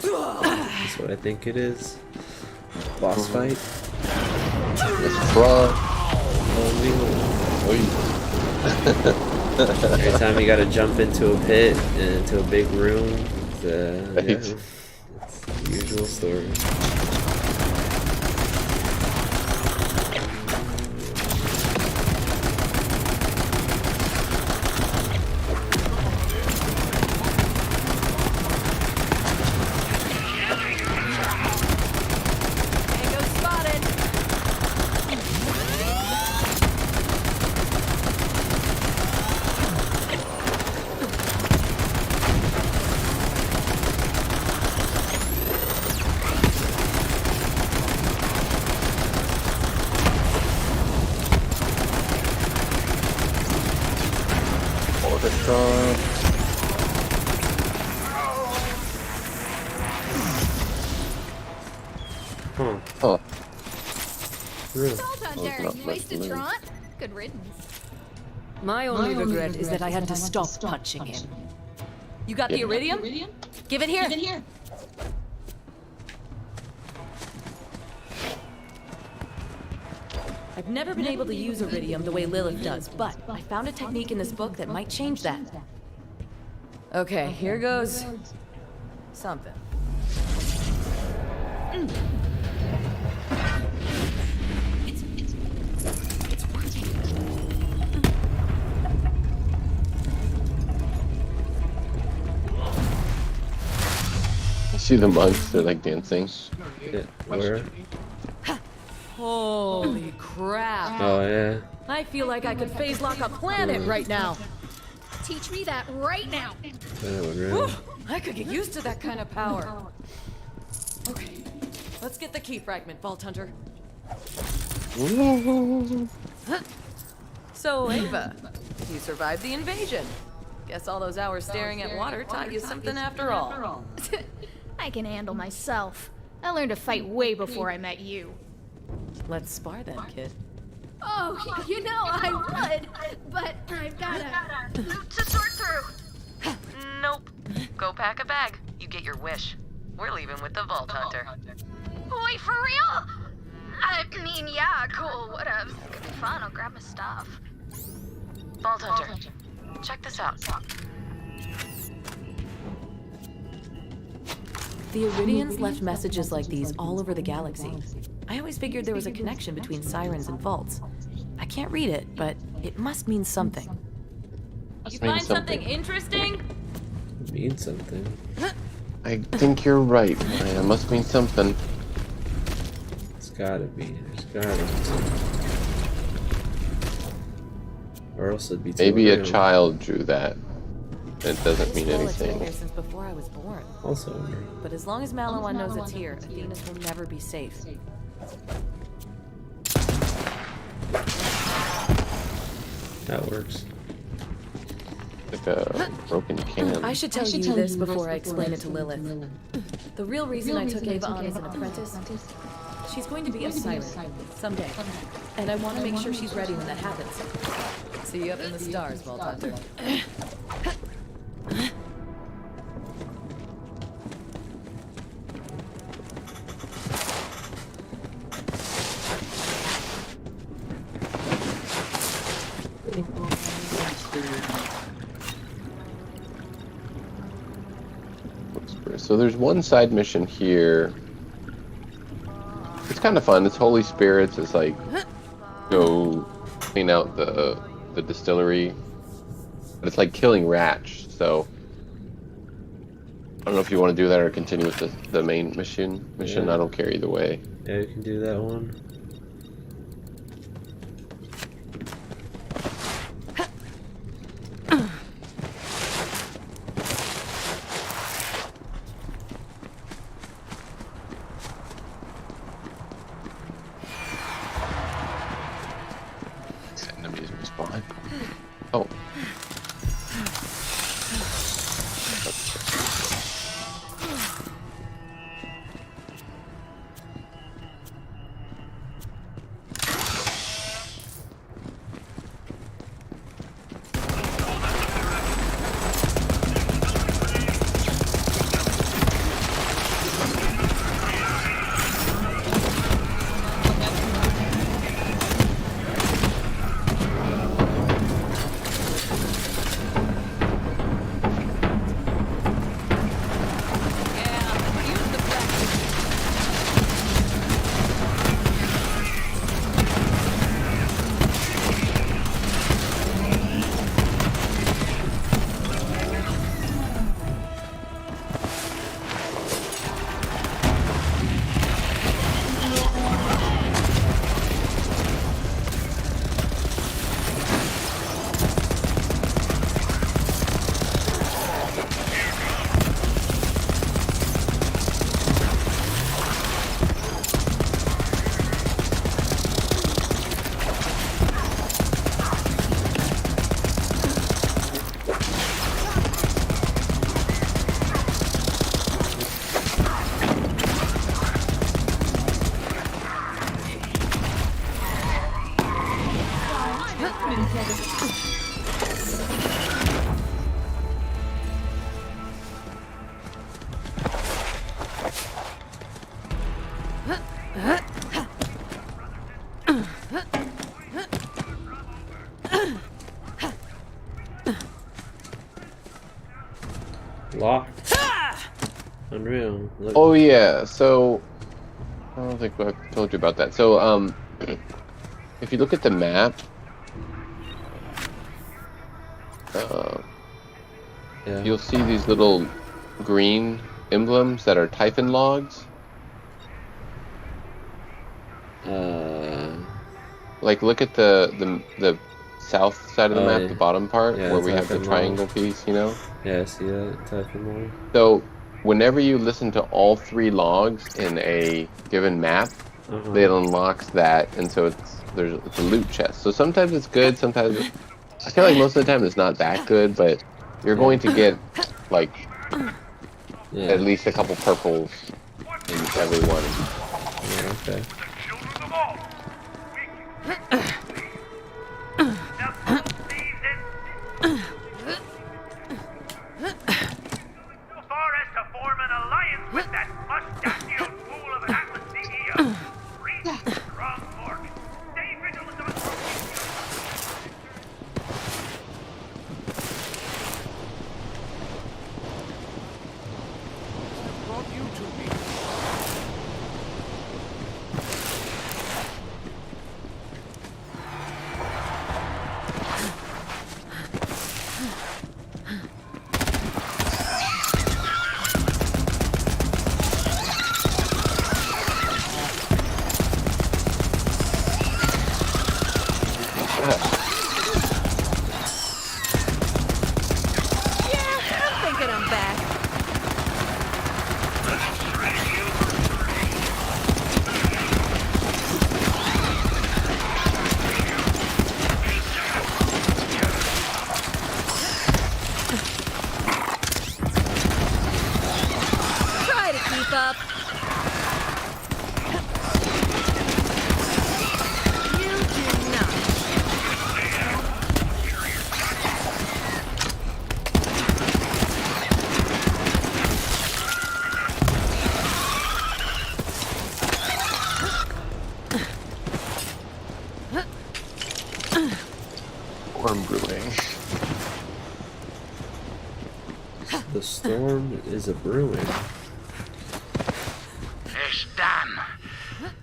That's what I think it is. Boss fight. Let's try. Every time you gotta jump into a pit and into a big room, it's the usual story. Huh. Wasted Trot. Good riddance. My only regret is that I had to stop punching him. You got the iridium? Give it here. I've never been able to use iridium the way Lilith does, but I found a technique in this book that might change that. Okay, here goes something. You see the monks? They're like dancing. Yeah, where? Holy crap. Oh, yeah. I feel like I could phase lock a planet right now. Teach me that right now. Whew, I could get used to that kind of power. Okay, let's get the key fragment, Vault Hunter. So, Ava, you survived the invasion. Guess all those hours staring at water taught you something after all. I can handle myself. I learned to fight way before I met you. Let's spar then, kid. Oh, you know I would, but I've gotta... Loot to sort through. Nope. Go pack a bag. You get your wish. We're leaving with the Vault Hunter. Wait, for real? I mean, yeah, cool, whatever. It's gonna be fun. I'll grab my stuff. Vault Hunter, check this out. The Iridians left messages like these all over the galaxy. I always figured there was a connection between sirens and vaults. I can't read it, but it must mean something. You find something interesting? It means something. I think you're right, Maya. Must mean something. It's gotta be. There's gotta be something. Or else it'd be too Maybe real. a child drew that. It doesn't mean It's been anything. here since before I was born. Also, But as long as Malawan knows it's here, Athenas will never be safe. that works. Like a broken can. I should tell you this before I explain it to Lilith. The real reason I took Ava on as an apprentice, she's going to be a siren someday. And I want to make sure she's ready when that happens. See you up in the stars, Vault Hunter. So there's one side mission here. It's kind of fun. It's Holy Spirits. It's like go clean out the distillery. But it's like killing rats. So I don't know if you want to do that or continue with the main mission. Yeah. I don't care either way. Yeah, you can do that one. Spawn. Oh. Locked. Unreal. Look. Oh yeah, so I don't think I told you about that. So if you look at the map, you'll see these little green emblems that are Typhon logs. Like look at the south side of the map, the bottom part, where we have the triangle piece, you know? Yeah, I see that. Typhon log. So whenever you listen to all 3 logs in a given map, it unlocks that, and so it's a loot chest. So sometimes it's good, sometimes I feel like most of the time it's not that good, but you're going to get like at least a couple purples in every one. Yeah, okay. The storm is a brewing. It's done.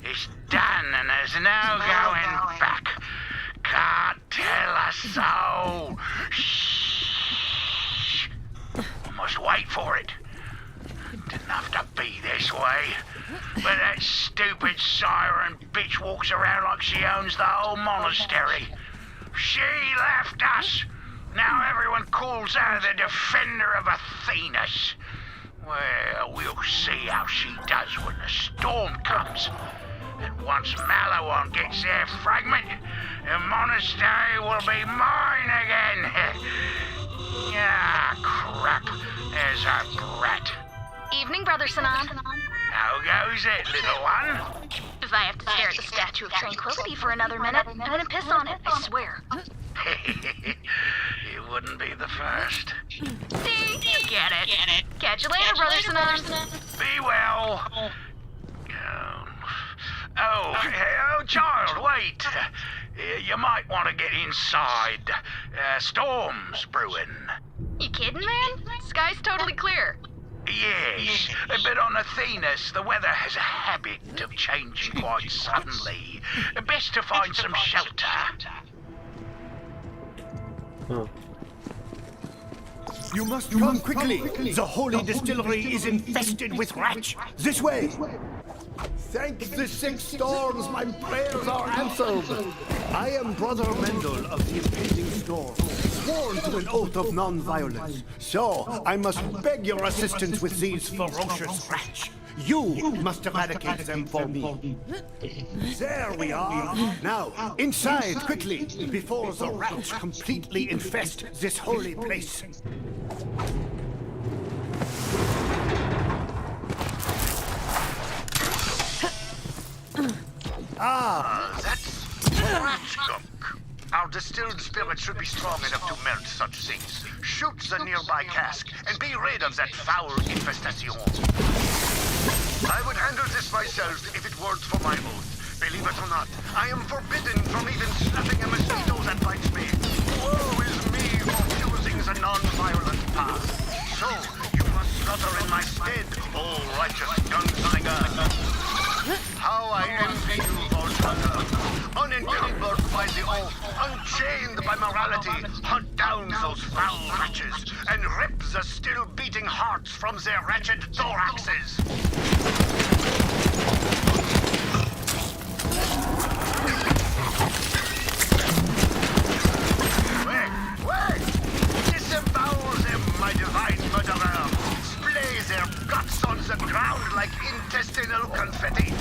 It's done, and there's no going back. Can't tell a soul. Shh. I must wait for it. Didn't have to be this way. But that stupid siren bitch walks around like she owns the whole monastery. She left us. Now everyone calls her the defender of Athenas. Well, we'll see how she does when the storm comes. And once Malawan gets their fragment, The monastery will be mine again. Ah, crap. There's a brat. Evening, Brother Sanan. How goes it, little one? If I have to stare at the Statue of Tranquility for another minute, I'm gonna piss on it, I swear. You wouldn't be the first. See? You get it. Catch you later, Brother Sanan. Be well. Oh, child, wait. You might want to get inside. Storm's brewing. You kidding, man? Sky's totally clear. Yes, but on Athenas, the weather has a habit of changing quite suddenly. Best to find some shelter. You must come quickly. The holy distillery is infested with rats. This way. Thank the 6 storms, my prayers are answered. I am Brother Mendel of the impending storm, sworn to an oath of non-violence. So, I must beg your assistance with these ferocious rats. You must eradicate them for me. There we are. Now, inside, quickly, before the rats completely infest this holy place. That's rat gunk. Our distilled spirit should be strong enough to melt such things. Shoot the nearby cask and be rid of that foul infestation. I would handle this myself if it weren't for my oath. Believe it or not, I am forbidden from even slapping a mosquito that bites me. Woe is me for choosing the non-violent path. So, you must slaughter in my stead, all righteous gunslinger. How I envy you, Voltaire. Unencumbered by the oath, unchained by morality, hunt down those foul wretches and rip the still beating hearts from their wretched thoraxes. Wait! Disavow them, my divine murderer! Splay their guts on the ground like intestinal confetti!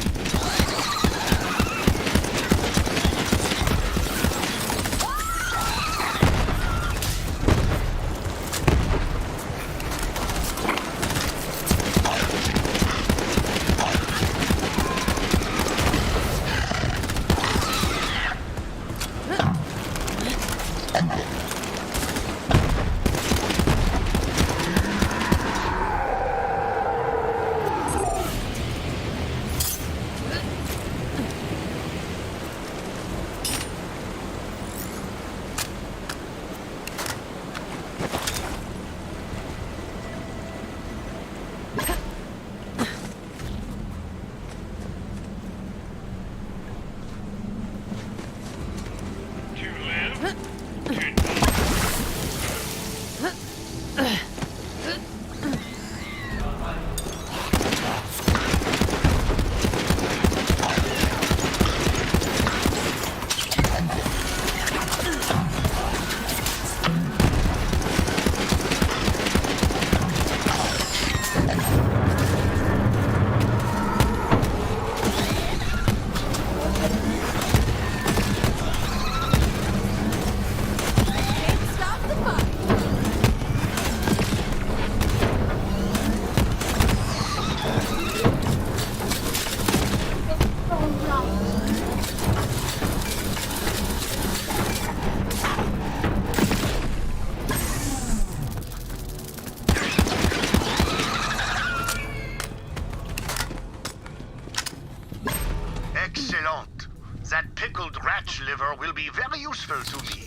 Excellent. That pickled rat liver will be very useful to me.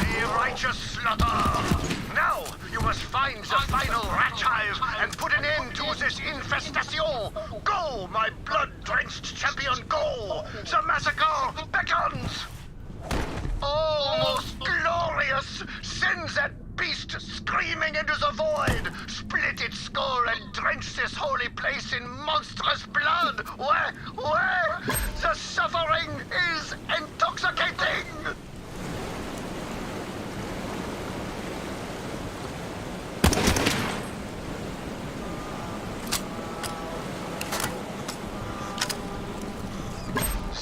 The righteous slaughter! Now, you must find the final rat hive and put an end to this infestation! Go, my blood-drenched champion, go! The massacre beckons! Oh, most glorious! Send that beast screaming into the void! Split its skull and drench this holy place in monstrous blood! Where? The suffering is intoxicating!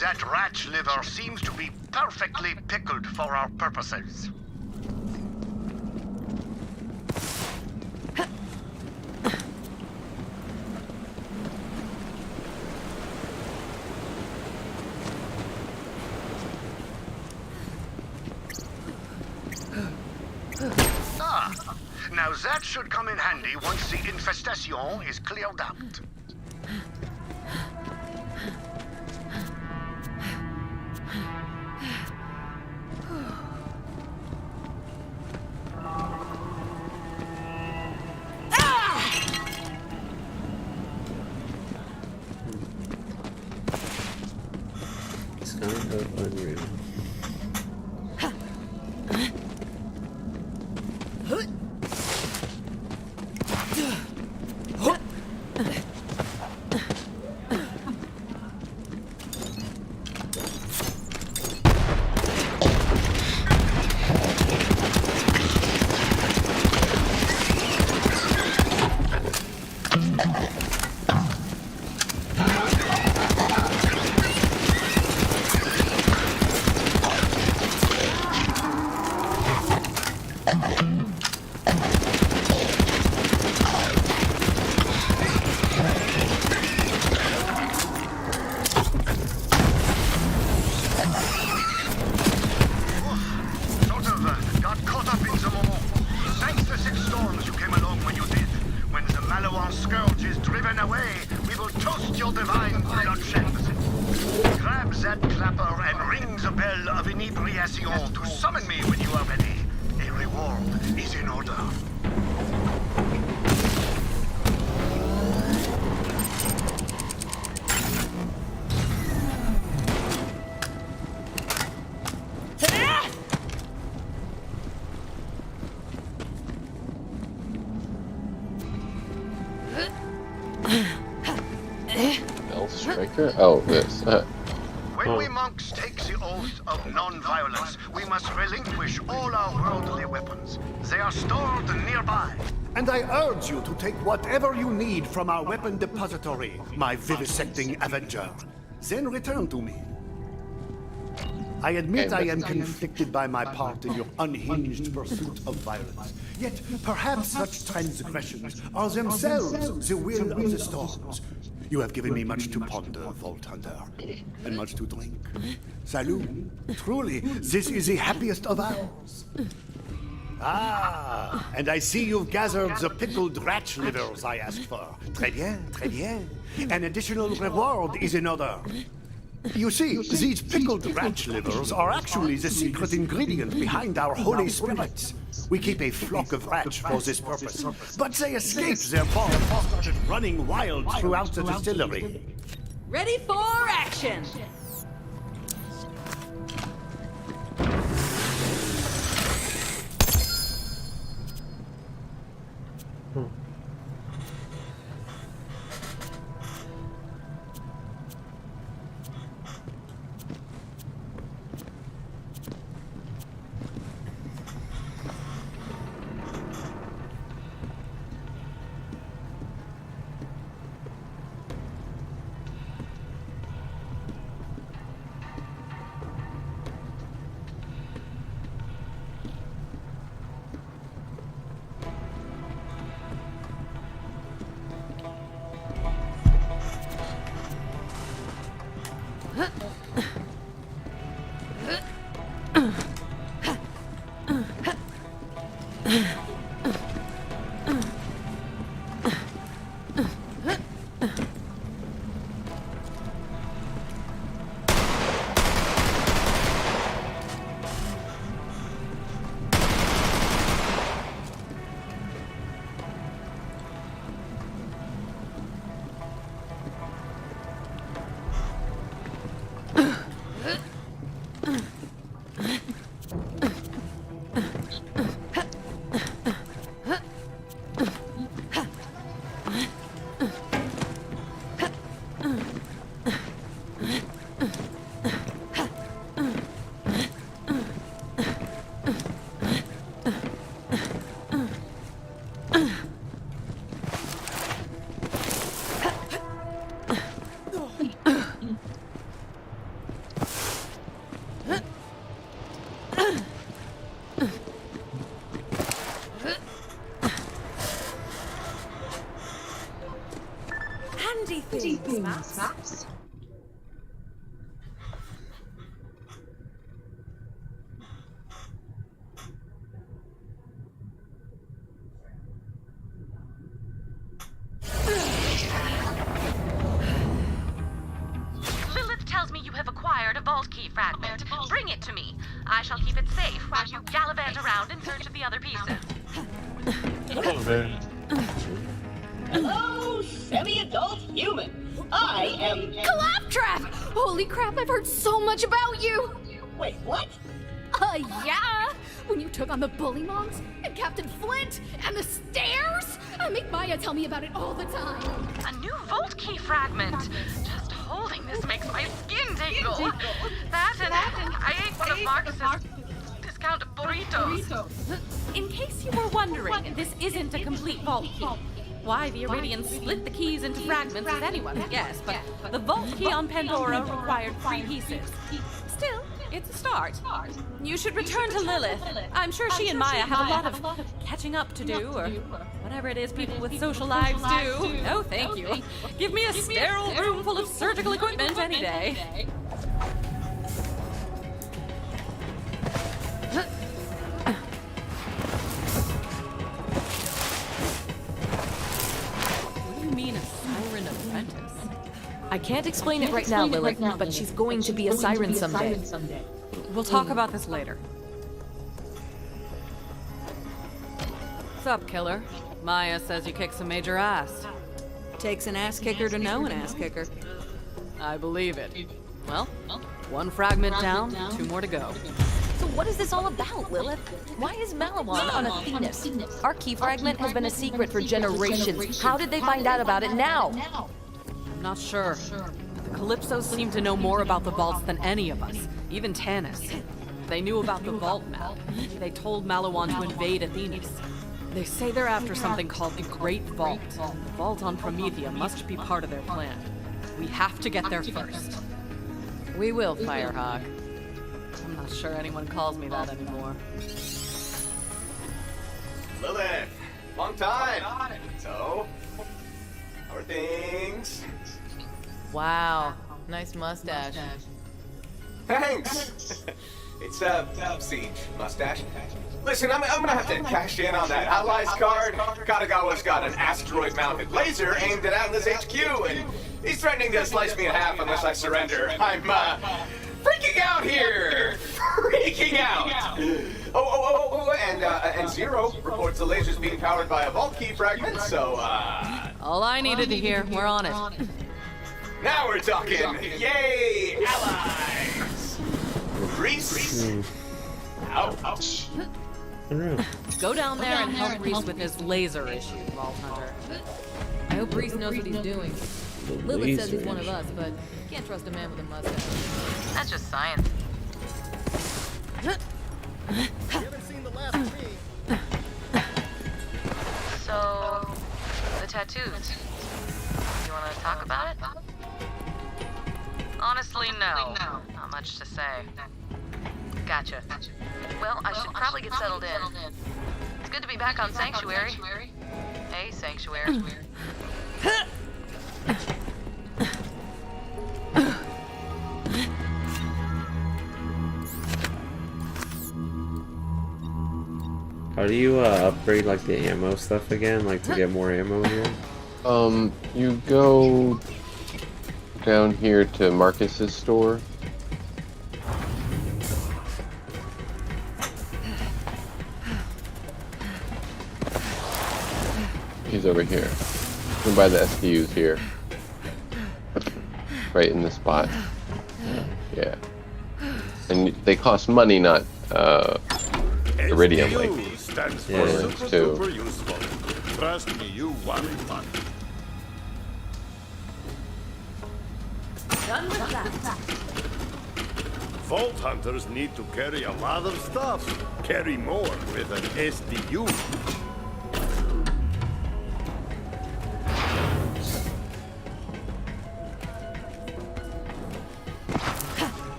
That rat liver seems to be perfectly pickled for our purposes. Now that should come in handy once the infestation is cleared out. It's kind of unreal. To summon me when you are ready. A reward is in order. Stealth striker? Oh, this. When we monks take the oath of non-violence, we must relinquish all our worldly weapons. They are stored nearby. And I urge you to take whatever you need from our weapon depository, my vivisecting avenger. Then return to me. I admit I am conflicted by my part in your unhinged pursuit of violence. Yet perhaps such transgressions are themselves the will of the storms. You have given me much to ponder, Vault Hunter, and much to drink. Salut. Truly, this is the happiest of hours. Ah, and I see you've gathered the pickled rat livers I asked for. Très bien, très bien. An additional reward is in order. You see, these pickled rat livers are actually the secret ingredient behind our holy spirits. We keep a flock of rats for this purpose, but they escaped their farm and started running wild throughout the distillery. Ready for action! Handy things, maps. Lilith tells me you have acquired a vault key fragment. Bring it to me. I shall keep it safe while you gallivant around in search of the other pieces. Hello, semi-adult human. I am... Claptrap! Holy crap, I've heard so much about you! Wait, what? Yeah! When you took on the Bully Monks, and Captain Flint, and the stairs! I make Maya tell me about it all the time. A new vault key fragment. Just holding this makes my skin tingle. That and I ate one of Marcus's discount burritos. In case you were wondering, this isn't a complete vault key. Why the Iridians split the keys into fragments is anyone's guess, but the vault key on Pandora required 3 pieces. Still, it's a start. You should return to Lilith. I'm sure she and Maya have a lot of catching up to do, or whatever it is people with social lives do. No, thank you. Give me a sterile room full of surgical equipment any day. I can't explain it right now, Lilith, but she's going to be a siren someday. We'll talk about this later. What's up, killer? Maya says you kick some major ass. Takes an ass kicker to know an ass kicker. I believe it. Well, 1 fragment down, 2 more to go. So what is this all about, Lilith? Why is Malawan on Athenas? Our key fragment has been a secret for generations. How did they find out about it now? I'm not sure. The Calypsos seem to know more about the vaults than any of us, even Tanis. They knew about the vault map. They told Malawan to invade Athenas. They say they're after something called the Great Vault. The vault on Promethea must be part of their plan. We have to get there first. We will, Firehawk. I'm not sure anyone calls me that anymore. Lilith, long time. So, how are things? Wow, nice mustache. Thanks. It's Siege mustache. Listen, I'm gonna have to cash in on that Allies card. Katagawa's got an asteroid-mounted laser aimed at Atlas HQ, and he's threatening to slice me in half unless I surrender. I'm freaking out here. Freaking out. And Zero reports the laser's being powered by a vault key fragment. So all I needed to hear. We're on it. Now we're talking. Yay, allies. Reese. Ouch. Go down there and help Reese with his laser issue, Vault Hunter. I hope Reese knows what he's doing. Lilith says he's one of us, but can't trust a man with a mustache. That's just science. You haven't seen the last of me. So, the tattoos. You want to talk about it? Honestly, no. Not much to say. Gotcha. Well, I should probably get settled in. It's good to be back on Sanctuary. Hey, Sanctuary. How do you upgrade like the ammo stuff again, like to get more ammo here? You go down here to Marcus's store. He's over here. You can buy the SKUs here. Right in the spot. Yeah. And they cost money, not iridium, like Borderlands 2. Useful. Trust me, you want fun. Done with that. Vault hunters need to carry a lot of stuff. Carry more with an SDU.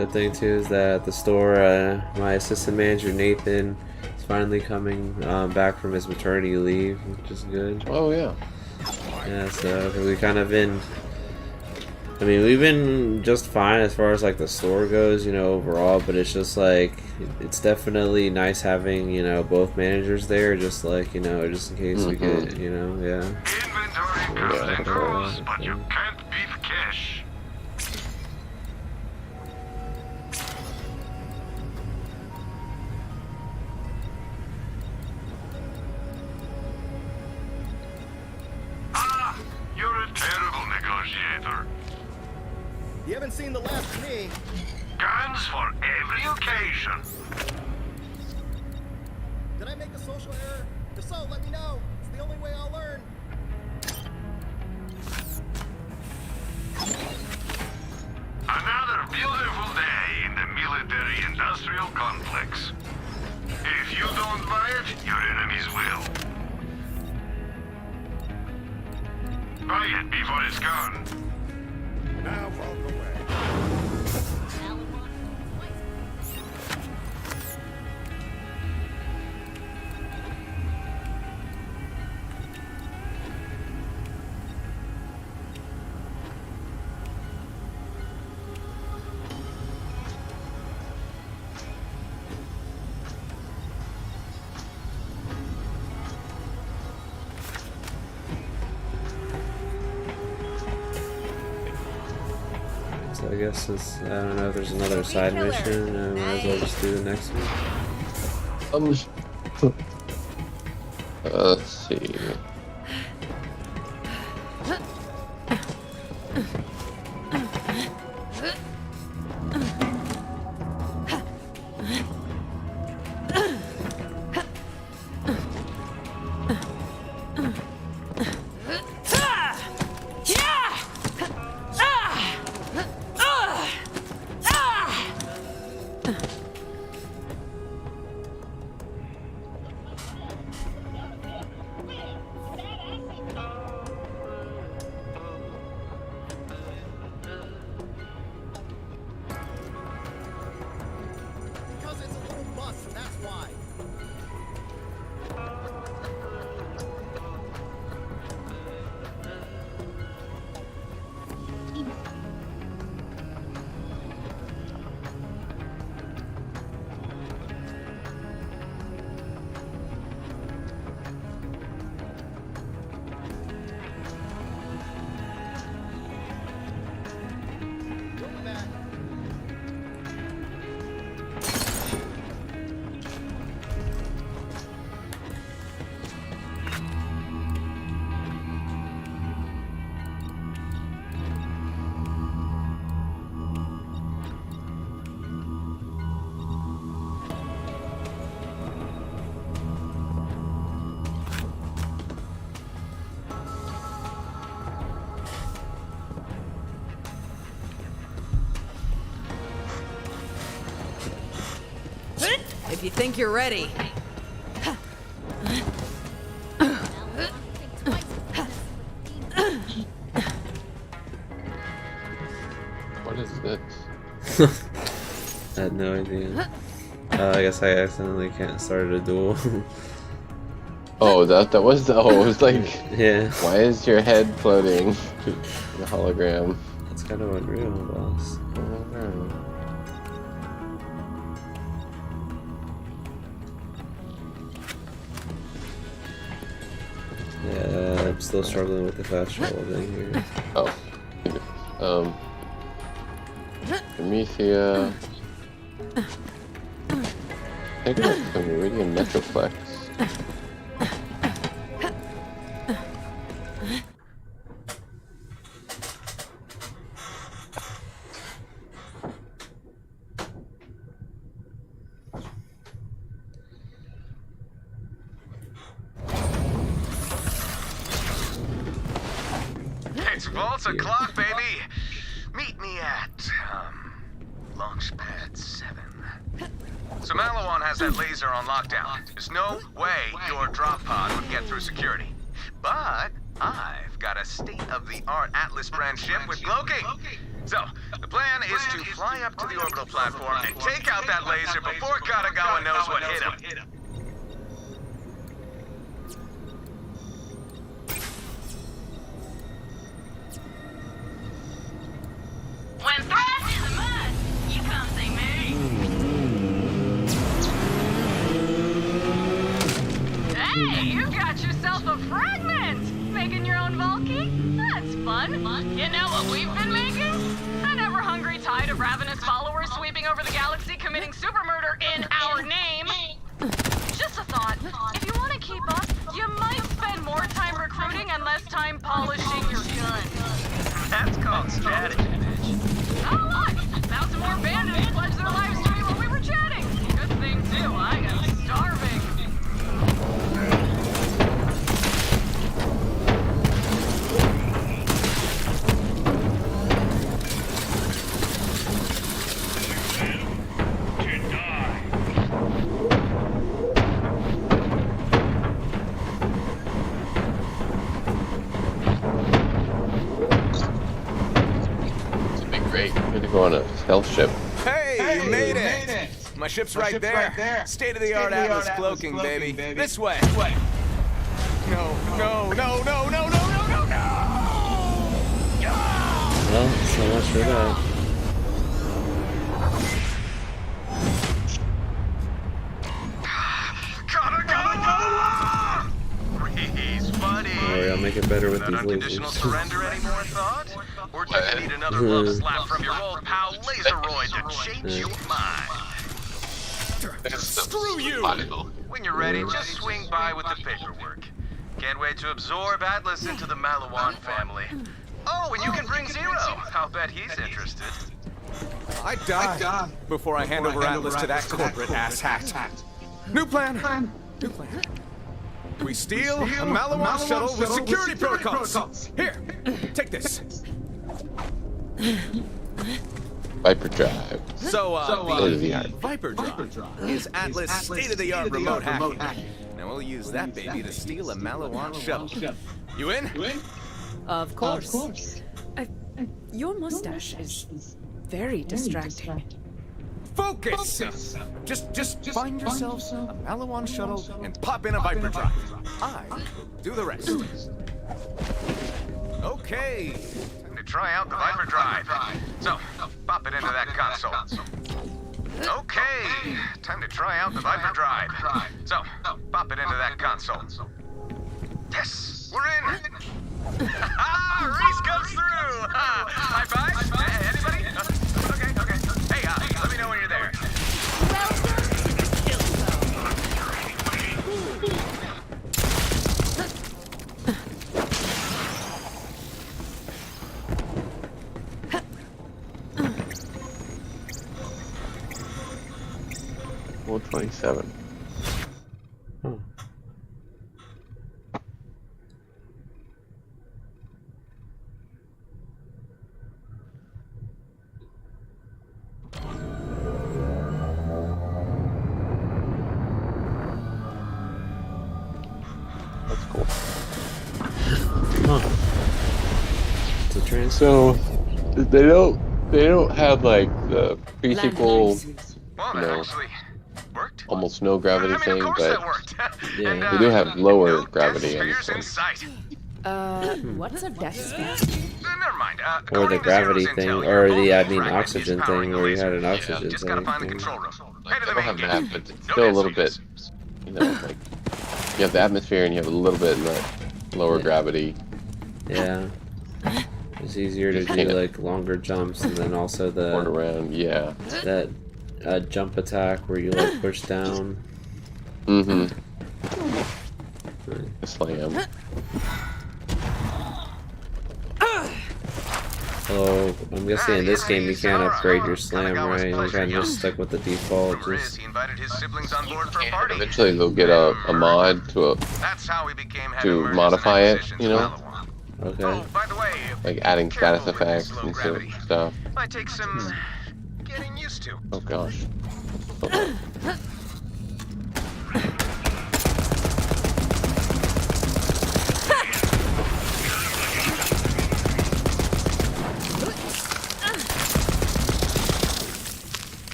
good thing too is that at the store, my assistant manager Nathan is finally coming back from his maternity leave, which is good. Oh yeah. Yeah, so we kind of been. I mean, we've been just fine as far as like the store goes, you know, overall. But it's just like it's definitely nice having, you know, both managers there, just like, you know, just in case we get, you know, yeah. Inventory comes and goes, but you can't beat cash. Ah, you're a terrible negotiator. You haven't seen the last of me. Guns for every occasion. Did I make a social error? If so, let me know. It's the only way I'll learn. Another beautiful day in the military-industrial complex. If you don't buy it, your enemies will. Buy it before it's gone. Now walk away. So I guess it's, I don't know if there's another side mission. I might as well just do the next one. Let's see. Because it's a little bus, and that's why. Welcome back. If you think you're ready. What is this? I had no idea. I guess I accidentally can't start a duel. Oh, that was it was like, yeah. Why is your head floating? The hologram. That's kind of unreal, boss. Yeah, I'm still struggling with the fast travel thing here. Oh. Promethea. Take it up to Meridian Metroplex. It's Volts o'clock, baby. Meet me at, Launchpad 7. So Malawan has that laser on lockdown. There's no way your drop pod would get through security. But I've got a state-of-the-art Atlas brand ship with cloaking. So, the plan is to fly up to the orbital platform and take out that laser before Katagawa knows what hit him. When thrash is a must, you come see me. Hey, you got yourself a fragment! Making your own Volky? That's fun. You know what we've been making? An ever-hungry tide of ravenous followers sweeping over the galaxy committing super murder in our name. Just a thought. If you want to keep up, you might spend more time recruiting and less time polishing your gun. That's called strategy, bitch. Oh, look! Found some more bandits pledged their lives to me while we were chatting. Good thing, too. I am starving. We're gonna go on a stealth ship. Hey, you made it! My ship's right there. State-of-the-art Atlas cloaking, baby. This way. No. Well, so much for that. He's funny. Alright, I'll make it better with these Unconditional lasers. surrender any more thought? Or do you need another love slap from your old pal Laseroid to change your mind? Screw you! When you're ready, just swing by with the paperwork. Can't wait to absorb Atlas into the Malawan family. Oh, and you can bring Zero. I'll bet he's interested. I die before I hand over Atlas to that corporate asshat. New plan. We steal a Malawan shuttle with security protocols. Here, take this. Viper Drive. So, state-of-the-art. Viper Drive is Atlas state-of-the-art remote hacking. Now we'll use that baby to steal a Malawan shuttle. You in? Of course. Your mustache is very distracting. Focus! Just find yourself a Malawan shuttle and pop in a Viper Drive. I do the rest. Okay. Time to try out the Viper Drive. So, pop it into that console. Okay. Time to try out the Viper Drive. So, pop it into that console. Yes, we're in. Reese comes through. High five. Anybody? Okay. Hey, let me know when you're there. Well, 27. That's cool. So they don't have like the pre-sequel, almost no gravity thing, but they do have lower gravity on this one. What's a death spell? Never mind. Or the gravity thing, or the oxygen thing, where you had an oxygen thing. They don't have that, but it's still a little bit, like you have the atmosphere and you have a little bit lower gravity. Yeah. It's easier to do like longer jumps, and then also the around, yeah. That jump attack where you like push down. Slam. Oh, I'm guessing in this game you can't upgrade your slam, right? You kind of just stuck with the default. Just Eventually they'll get a mod to modify it, you know? Okay. Like adding status effects and stuff. Might take some getting used to. Oh gosh.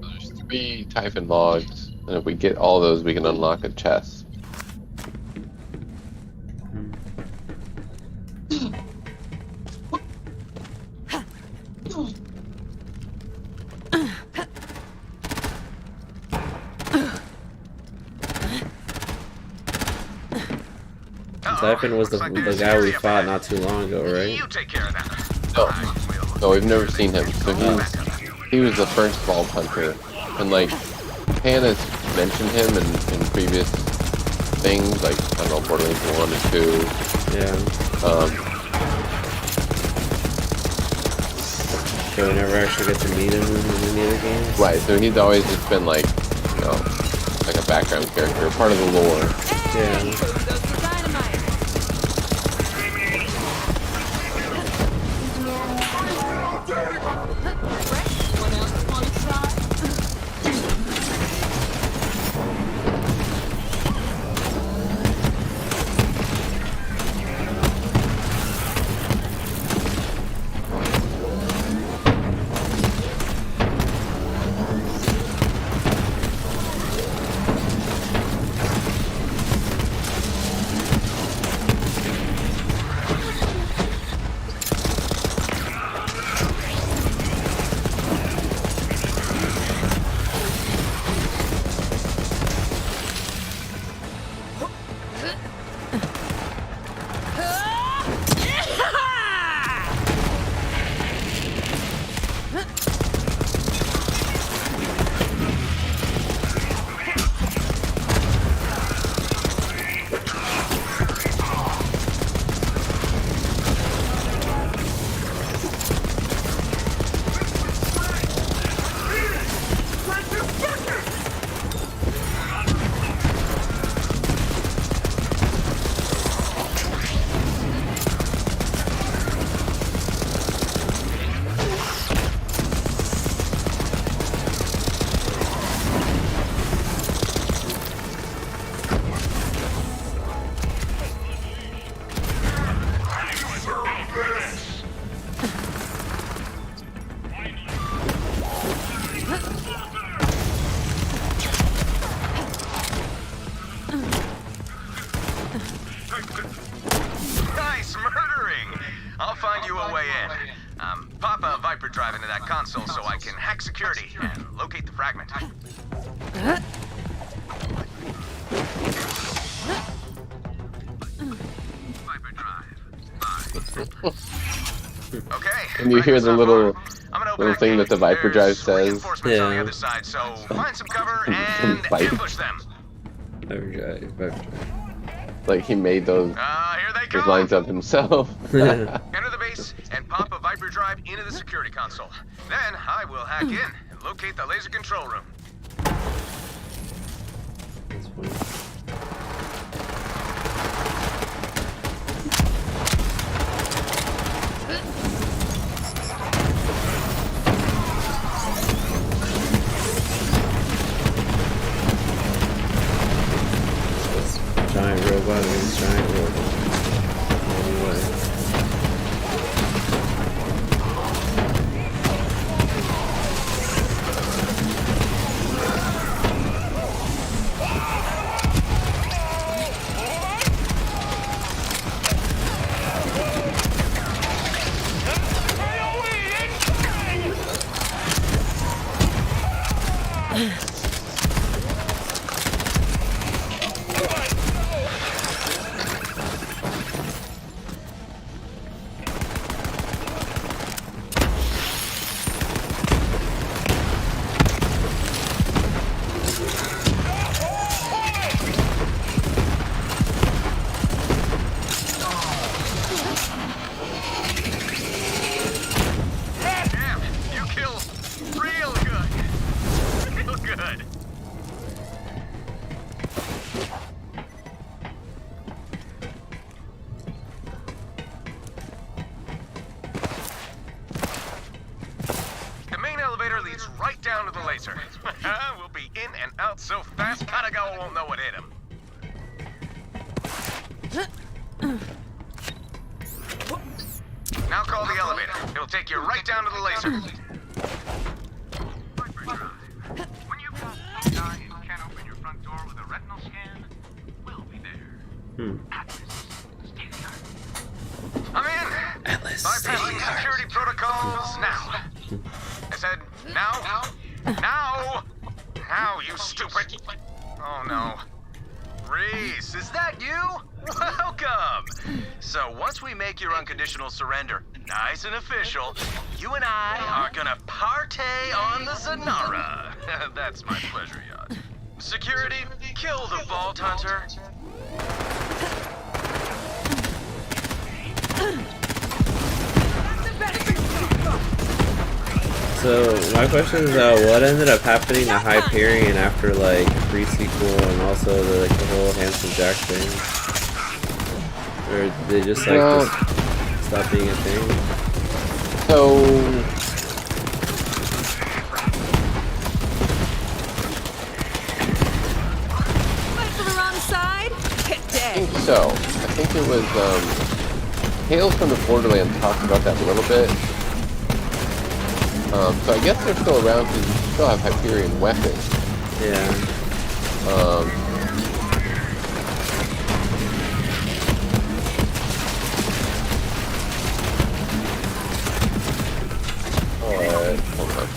There's 3 Typhon logs, and if we get all those, we can unlock a chest. Typhon was the guy we fought not too long ago, right? You take care of that. No, we've never seen him. So he was the first vault hunter, and like Hannah's mentioned him in previous things, like I don't know, Borderlands 1 and 2. Yeah. So we never actually get to meet him in any other games. Right. So he's always just been like, you know, like a background character, part of the lore. Yeah. security and locate the fragment. Okay. And you hear the little thing that the Viper Drive says. Yeah. On the other side, so find some cover and ambush them. Viper Drive. Like he made those lines up himself. Enter the base and pop a Viper Drive into the security console. Then I will hack in and locate the laser control room. That's funny. Giant robot against giant robot. Anyway. Right down to the laser. We'll be in and out so fast, Patago won't know what hit him. Now call the elevator. It'll take you right down to the laser. When you pass the guy and can't open your front door with a retinal scan, we'll be there. I'm in. Atlas. Bypassing security protocols now. I said, now? Now, you stupid. Oh no. Reese, is that you? Welcome. So once we make your unconditional surrender nice and official, you and I are gonna partay on the Zanara. That's my pleasure yacht. Security, kill the Vault Hunter. So my question is, what ended up happening to Hyperion after like pre-sequel and also the whole Handsome Jack thing? Or did they just just stop being a thing? So Went for the wrong side. Hit I dead. think so. I think it was Tales from the Borderlands talked about that a little bit. So I guess they're still around because you still have Hyperion weapons. Yeah. Alright, hold on.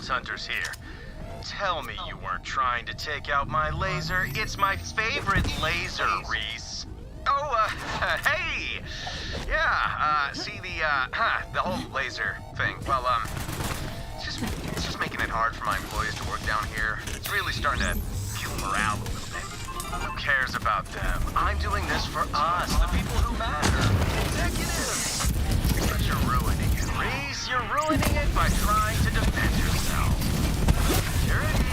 Hunters here. Tell me you weren't trying to take out my laser. It's my favorite laser, Reese. Oh, hey! Yeah, see the whole laser thing. Well, it's just making it hard for my employees to work down here. It's really starting to kill morale a little bit. Who cares about them? I'm doing this for us, the people who matter, the executives. But you're ruining it, Reese. You're ruining it by trying to defend yourself. Security.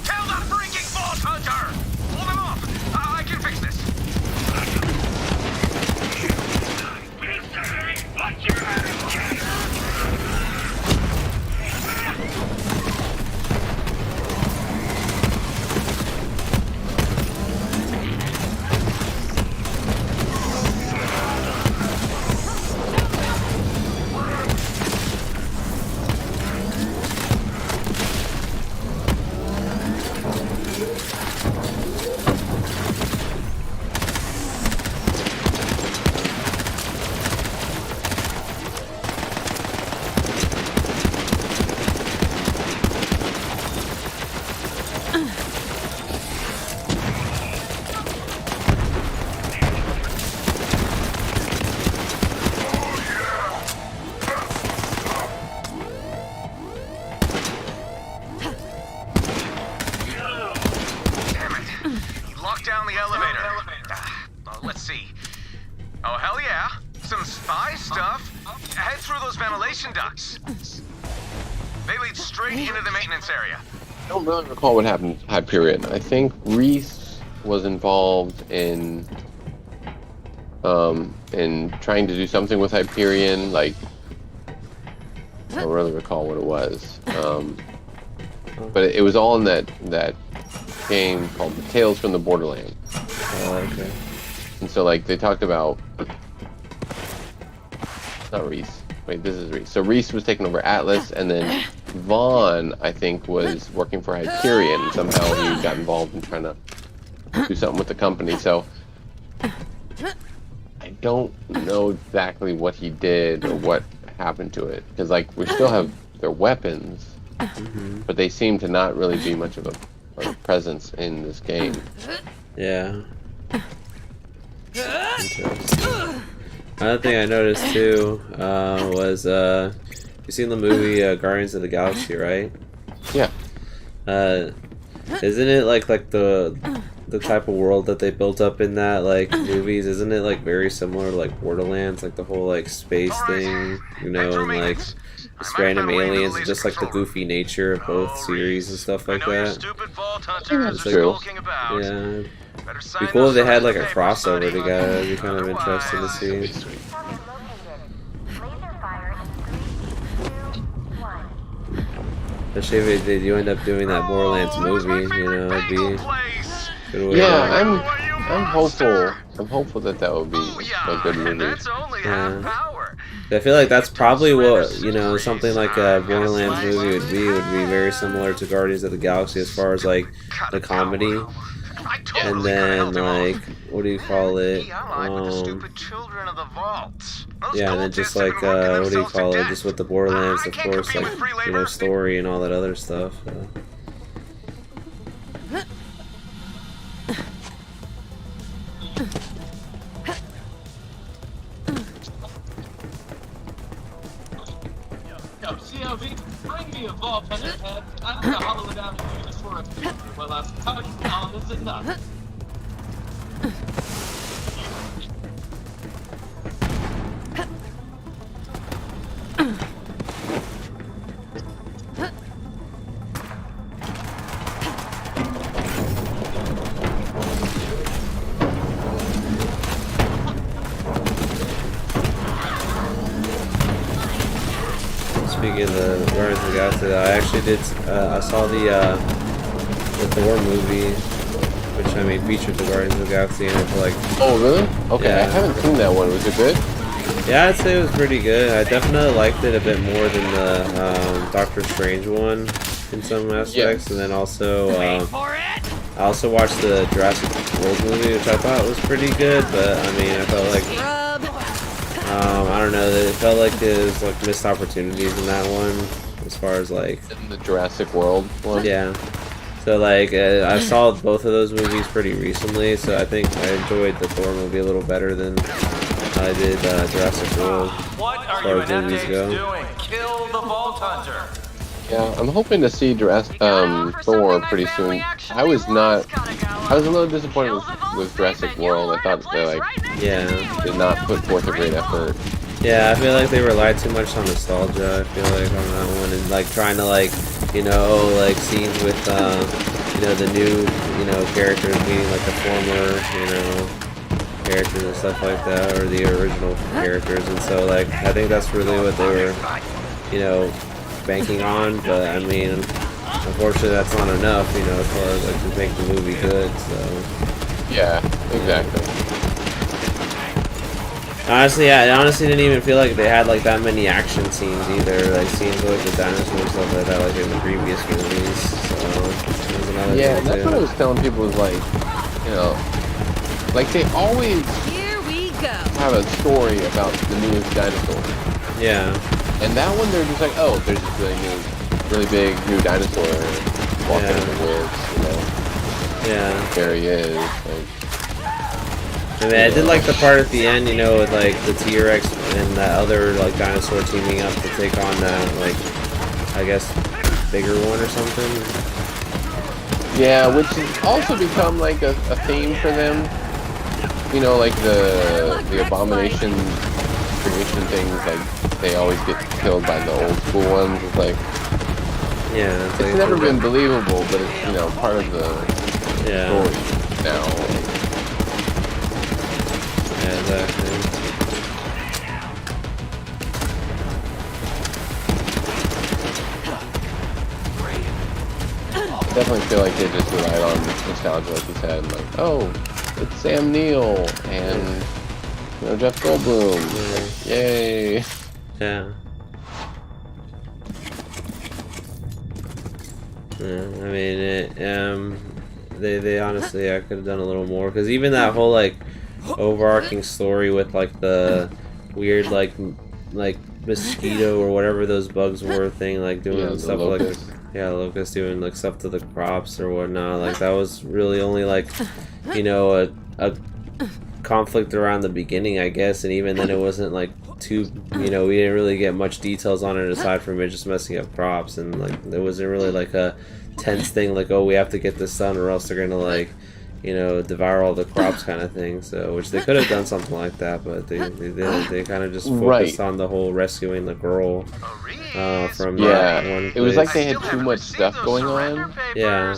Kill the freaking Vault Hunter! Hold him off! I can fix this. Watch your down the elevator. Let's see. Oh, hell yeah. Some spy stuff. Head through those ventilation ducts. They lead straight into the maintenance area. I don't really recall what happened to Hyperion. I think Reese was involved in trying to do something with Hyperion. Like, I don't really recall what it was. But it was all in that game called Tales from the Borderlands. Oh, okay. And so, like, they talked about... Not Reese. Wait, this is Reese. So Reese was taking over Atlas, and then Vaughn, I think, was working for Hyperion. Somehow he got involved in trying to do something with the company. So I don't know exactly what he did or what happened to it. Because, like, we still have their weapons, but they seem to not really be much of a presence in this game. Yeah. Interesting. Another thing I noticed too was you seen the movie Guardians of the Galaxy, right? Yeah. Isn't it like the type of world that they built up in that like movies? Isn't it like very similar to like Borderlands, like the whole like space thing, you know, and like just random aliens, and just like the goofy nature of both series and stuff like that? That's true. Yeah. It'd be cool if they had like a crossover together. It'd be kind of interesting to see. Especially if you end up doing that Borderlands movie, you know, it'd be good way. Yeah, I'm hopeful. I'm hopeful that would be a good movie. Yeah. I feel like that's probably what, you know, something like a Borderlands movie would be very similar to Guardians of the Galaxy as far as like the comedy. And then like, what do you call it? Yeah, and then just like, what do you call it? Just with the Borderlands, of course, like, you know, story and all that other stuff. Yo, CLV, bring me a ball pen and head. I'm gonna hollow it out and use this for a picture while I'm tugging on this enough. Speaking of the Guardians of the Galaxy, I actually did. I saw the Thor movie, which I mean featured the Guardians of the Galaxy in it for like. Oh really? Okay, yeah. I haven't seen that one. Was it good? Yeah, I'd say it was pretty good. I definitely liked it a bit more than the Doctor Strange one in some aspects, and then also I also watched the Jurassic World movie, which I thought was pretty good. But I mean, I felt like. I don't know, it felt like there was like missed opportunities in that one as far as like in the Jurassic World one. Yeah, so like I saw both of those movies pretty recently, so I think I enjoyed the Thor movie a little better than I did Jurassic World. What as are far you as and movies FJs go. doing? Kill the Vault Hunter. Yeah, I'm hoping to see Thor pretty soon. I was a little disappointed with Jurassic World. I thought they did not put forth a great effort. Yeah, I feel like they relied too much on nostalgia. I feel like on that one, and like trying to scenes with the new characters being like the former characters and stuff like that, or the original characters, and so like I think that's really what they were banking on. But I mean, unfortunately, that's not enough. As far as like to make the movie good. So yeah, exactly. Honestly, I honestly didn't even feel like they had like that many action scenes either, like scenes with the dinosaurs and stuff like that, like in the previous movies. So it was another yeah, thing that's too. what I was telling people is like, like they always have a story about the newest dinosaur. Yeah. And that one they're just like, oh, there's this really big new dinosaur walking in the woods, Yeah. There he is. Like, I mean, I did like the part at the end, with like the T-Rex and that other like dinosaur teaming up to take on that I guess bigger one or something. Yeah, which has also become like a theme for them. Like the abomination creation things, like they always get killed by the old school ones. It's like, yeah, it's never been believable, but it's part of the story now. Yeah, exactly. I definitely feel like they just relied on nostalgia, like you said. Like, oh, it's Sam Neill and Jeff Goldblum. Yay! Yeah. I mean, they honestly, I could have done a little more, because even that whole like overarching story with like the weird like mosquito or whatever those bugs were thing, like doing stuff locust. Locust doing like stuff to the crops or whatnot, like that was really only like a conflict around the beginning, I guess, and even then it wasn't like too we didn't really get much details on it aside from it just messing up crops, and like there wasn't really like a tense thing like, oh, we have to get this done or else they're gonna like devour all the crops kind of thing. So, which they could have done something like that, but they didn't. They kind of just focused on the whole rescuing the girl from that one place. It was like they had too much stuff going on. Yeah.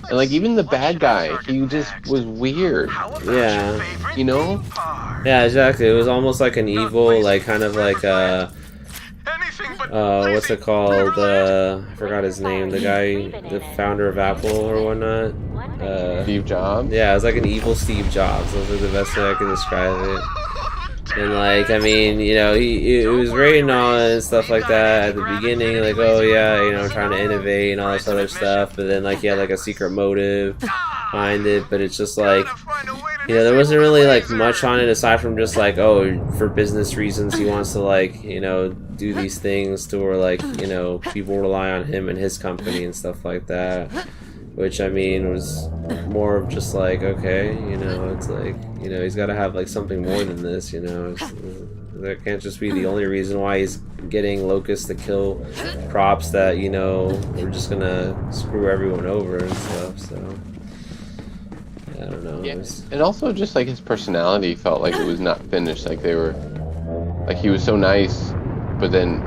And like even the bad guy, he just was weird. Yeah. Yeah, exactly. It was almost like an evil, like kind of like what's it called? I forgot his name. The guy, the founder of Apple or whatnot. Steve Jobs? Yeah, it was like an evil Steve Jobs. Those are the best way I can describe it. And like, I mean, it was great and all and stuff like that at the beginning, like, oh yeah, trying to innovate and all this other stuff, but then like he had like a secret motive behind it, but it's just like, there wasn't really like much on it aside from just like, oh, for business reasons he wants to like, do these things to where like, people rely on him and his company and stuff like that. Which, I mean, was more of just like, okay, it's like, he's got to have like something more than this, that can't just be the only reason why he's getting locusts to kill crops that, we're just gonna screw everyone over and stuff, so. I don't know. Yeah. And also just like his personality felt like it was not finished, like they were, like he was so nice, but then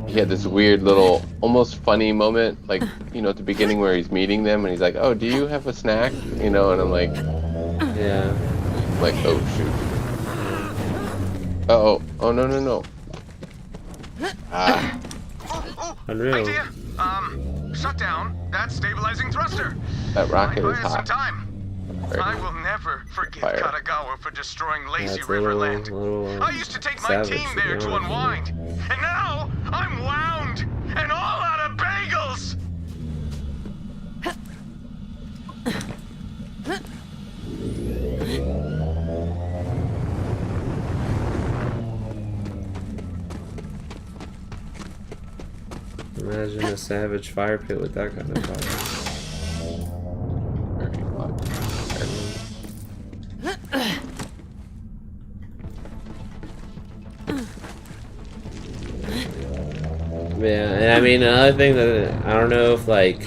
he had this weird little, almost funny moment, like, at the beginning where he's meeting them, and he's like, oh, do you have a snack? And I'm like, yeah. Like, oh, shoot. Uh-oh. Oh, no. Ah. Unreal. Idea. Shut down that stabilizing thruster. That rocket is Some hot. time. I will never forgive Fire. Katagawa for destroying Lazy That's River a Land. I used to take my team there to unwind, and now I'm wound and all out of bagels. Imagine a savage fire pit with that kind of fire. Yeah, and I mean another thing that I don't know if like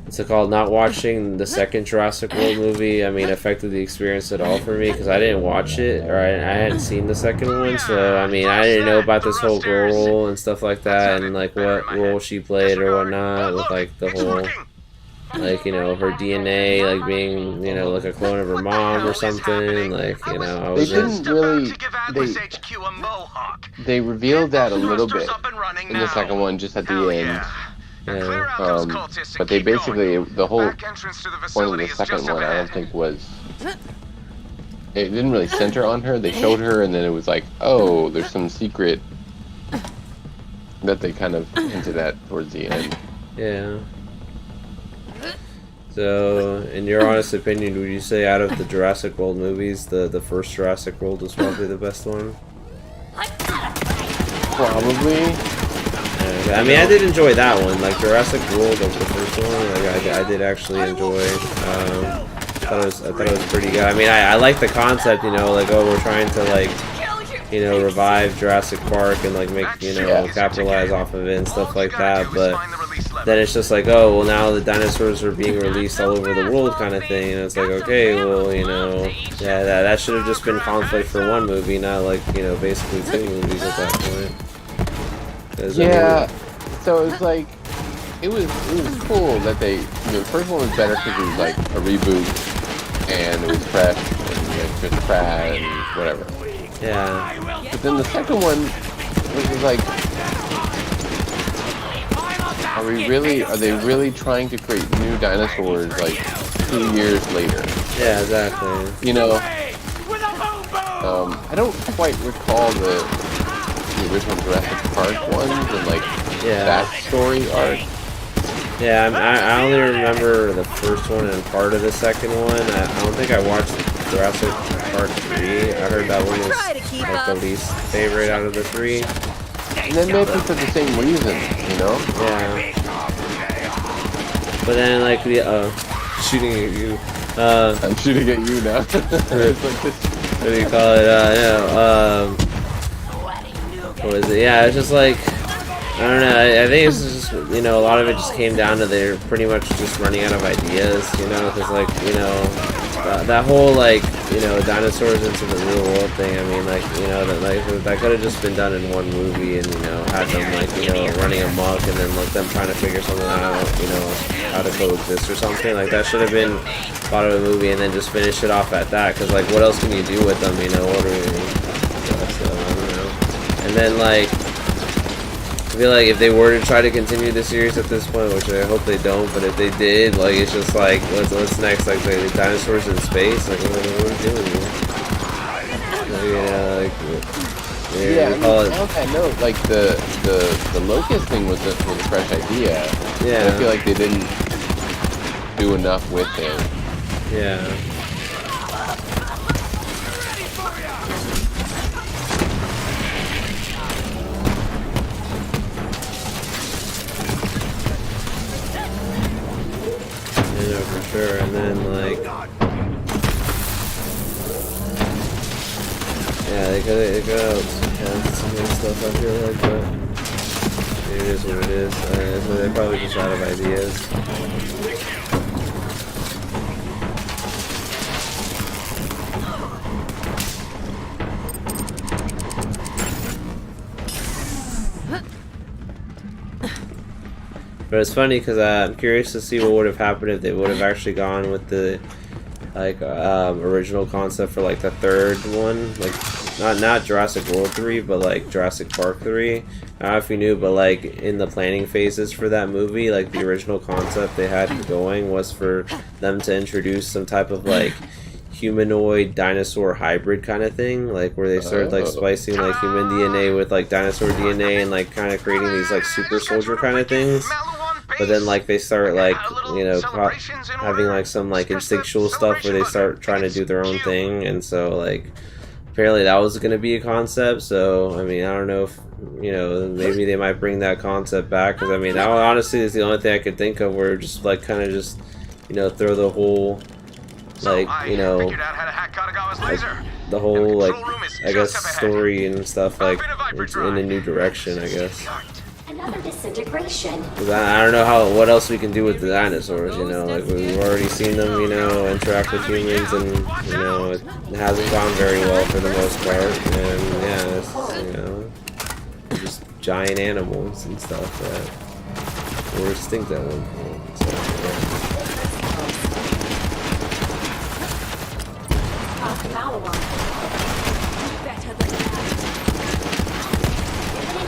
what's it called, not watching the second Jurassic World movie, I mean, affected the experience at all for me because I didn't watch it, or I hadn't seen the second one, so I mean I didn't know about this whole girl role and stuff like that, and like what role she played or whatnot with like the whole. Like, you know, her DNA, like being, you know, like a clone of her mom or something. Like, you know, I was they didn't really. They revealed that a little bit in the second one, just at the end. Yeah. But they basically, the whole point of the second one, I don't think was. It didn't really center on her. They showed her, and then it was like, oh, there's some secret that they kind of hinted at towards the end. Yeah. So, in your honest opinion, would you say out of the Jurassic World movies, the first Jurassic World was probably the best one? Probably. Yeah, I mean, I did enjoy that one. Like Jurassic World, like the first one, like I did actually enjoy. I thought it was pretty good. I mean, I like the concept, you know, like, oh, we're trying to like, you know, revive Jurassic Park and like make, you know, capitalize off of it and stuff like that, but then it's just like, oh, well, now the dinosaurs are being released all over the world kind of thing, and it's like, okay, well, you know, yeah, that should have just been conflict for one movie, not like, you know, basically 2 movies at that point. Yeah, so it's like, it was cool that they, the first one was better because it was like a reboot, and it was fresh, and you had Chris Pratt and whatever. Yeah. But then the second one was like, are they really trying to create new dinosaurs like 2 years later? Yeah, exactly. You know, I don't quite recall the original Jurassic Park ones and like that story arc. Yeah, I only remember the first one and part of the second one. I don't think I watched Jurassic Park 3. I heard that one was like the least favorite out of the 3. And then maybe for the same reason, you know? Yeah. But then like the shooting at you. I'm shooting at you now. What do you call it? What was it? Yeah, it's just like, I don't know, I think it's just, you know, a lot of it just came down to they're pretty much just running out of ideas, you know, because like, you know, that whole like, you know, dinosaurs into the real world thing, I mean, like, you know, that could have just been done in one movie and, you know, had them like, you know, running amok and then like them trying to figure something out, you know, how to coexist or something, like that should have been part of a movie and then just finish it off at that, because like what else can you do with them, you know, what are so, I don't know. And then like, I feel like if they were to try to continue the series at this point, which I hope they don't, but if they did, like, it's just like, what's next? Like, the dinosaurs in space? Like, what are we doing here? Yeah, like, yeah, I mean, on that note, like, the locust thing was a fresh idea. Yeah. I feel like they didn't do enough with it. Yeah. Yeah, for sure, and then like, yeah, they could have some good stuff. I feel like, but it is what it is. So they're probably just out of ideas. But it's funny because I'm curious to see what would have happened if they would have actually gone with the like original concept for like the third one, like not Jurassic World 3, but like Jurassic Park 3. I don't know if you knew, but like in the planning phases for that movie, like the original concept they had going was for them to introduce some type of like humanoid dinosaur hybrid kind of thing, like where they started like splicing like human DNA with like dinosaur DNA and like kind of creating these like super soldier kind of things. But then like they start like, you know, having like some like instinctual stuff where they start trying to do their own thing, and so like apparently that was going to be a concept. So I mean, I don't know if, you know, maybe they might bring that concept back, because I mean that honestly is the only thing I could think of where just like kind of just, you know, throw the whole like, you know, like the whole like I guess story and stuff like in a new direction, I guess. another disintegration. I don't know what else we can do with the dinosaurs, you know, like we've already seen them, you know, interact with humans, and, you know, it hasn't gone very well for the most part, and yeah, it's, you know, just giant animals and stuff that were extinct at one point, so, yeah. Better than that.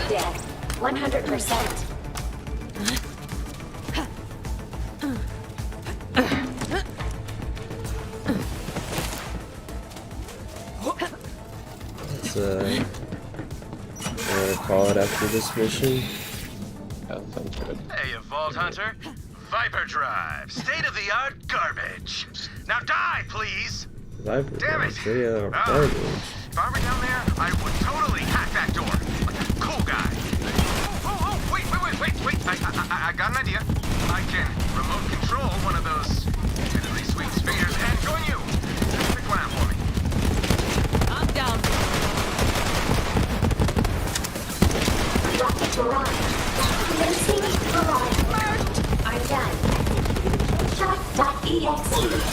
Dead. 100%. Let's call it after this mission. That sounds good. Hey, you Vault Hunter. Viper Drive. State-of-the-art garbage. Now die, please. Viper Damn it. garbage. If I were down there, I would totally hack that door. Like a cool guy. Oh, wait. I got an idea. I can remote control one of those really sweet spheres and join you. Just pick one out for me. I'm down. Rocket barrage. Commencing barrage. I'm done. Shot.exe.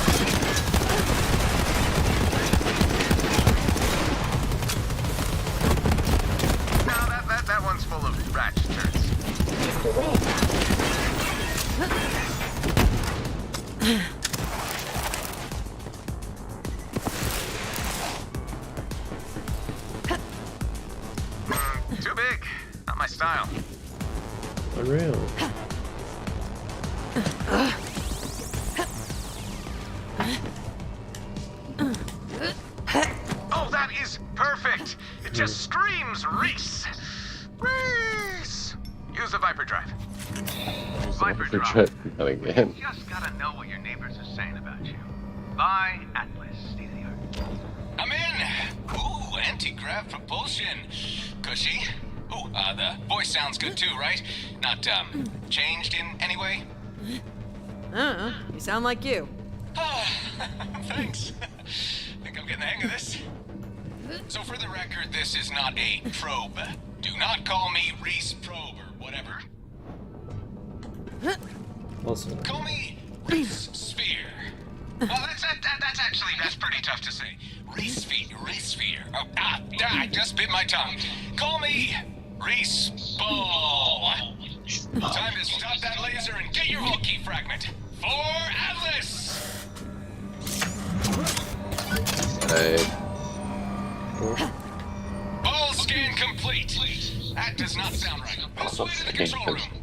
That one's full of ratchet turds. Too big. Not my style. Unreal. Oh, that is perfect. It just screams Reese. Reese! Use the Viper Drive. Viper Drive. Again. You just gotta know what your neighbors are saying about you. Buy Atlas, state of the art. I'm in. Ooh, anti-grav propulsion. Cushy. Ooh, the voice sounds good too, right? Not, changed in any way? You sound like you. Thanks. Think I'm getting the hang of this. So for the record, this is not a probe. Do not call me Reese Probe or whatever. Also. Call me Reese Sphere. Well, that's pretty tough to say. Reese Sphere. Oh, I just bit my tongue. Call me Reese Ball. Time to stop that laser and get your hull key fragment. For Atlas! Ball scan complete. That does not sound right. This way to the control room.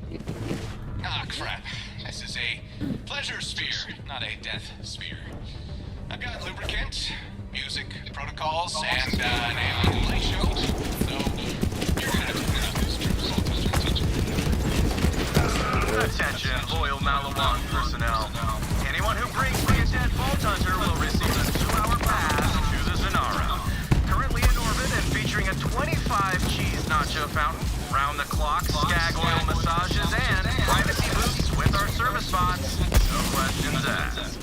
Ah, crap. This is a pleasure sphere, not a death sphere. I've got lubricant, music protocols, and an alien light show. So, you're gonna have to put up this true Vault Hunter. Attention, loyal Malawan personnel. Anyone who brings me a dead Vault Hunter will receive a 2-hour pass to the Zanara. Currently in orbit and featuring a 25-cheese nacho fountain, round-the-clock skag oil massages, and privacy booths with our service bots. No questions asked.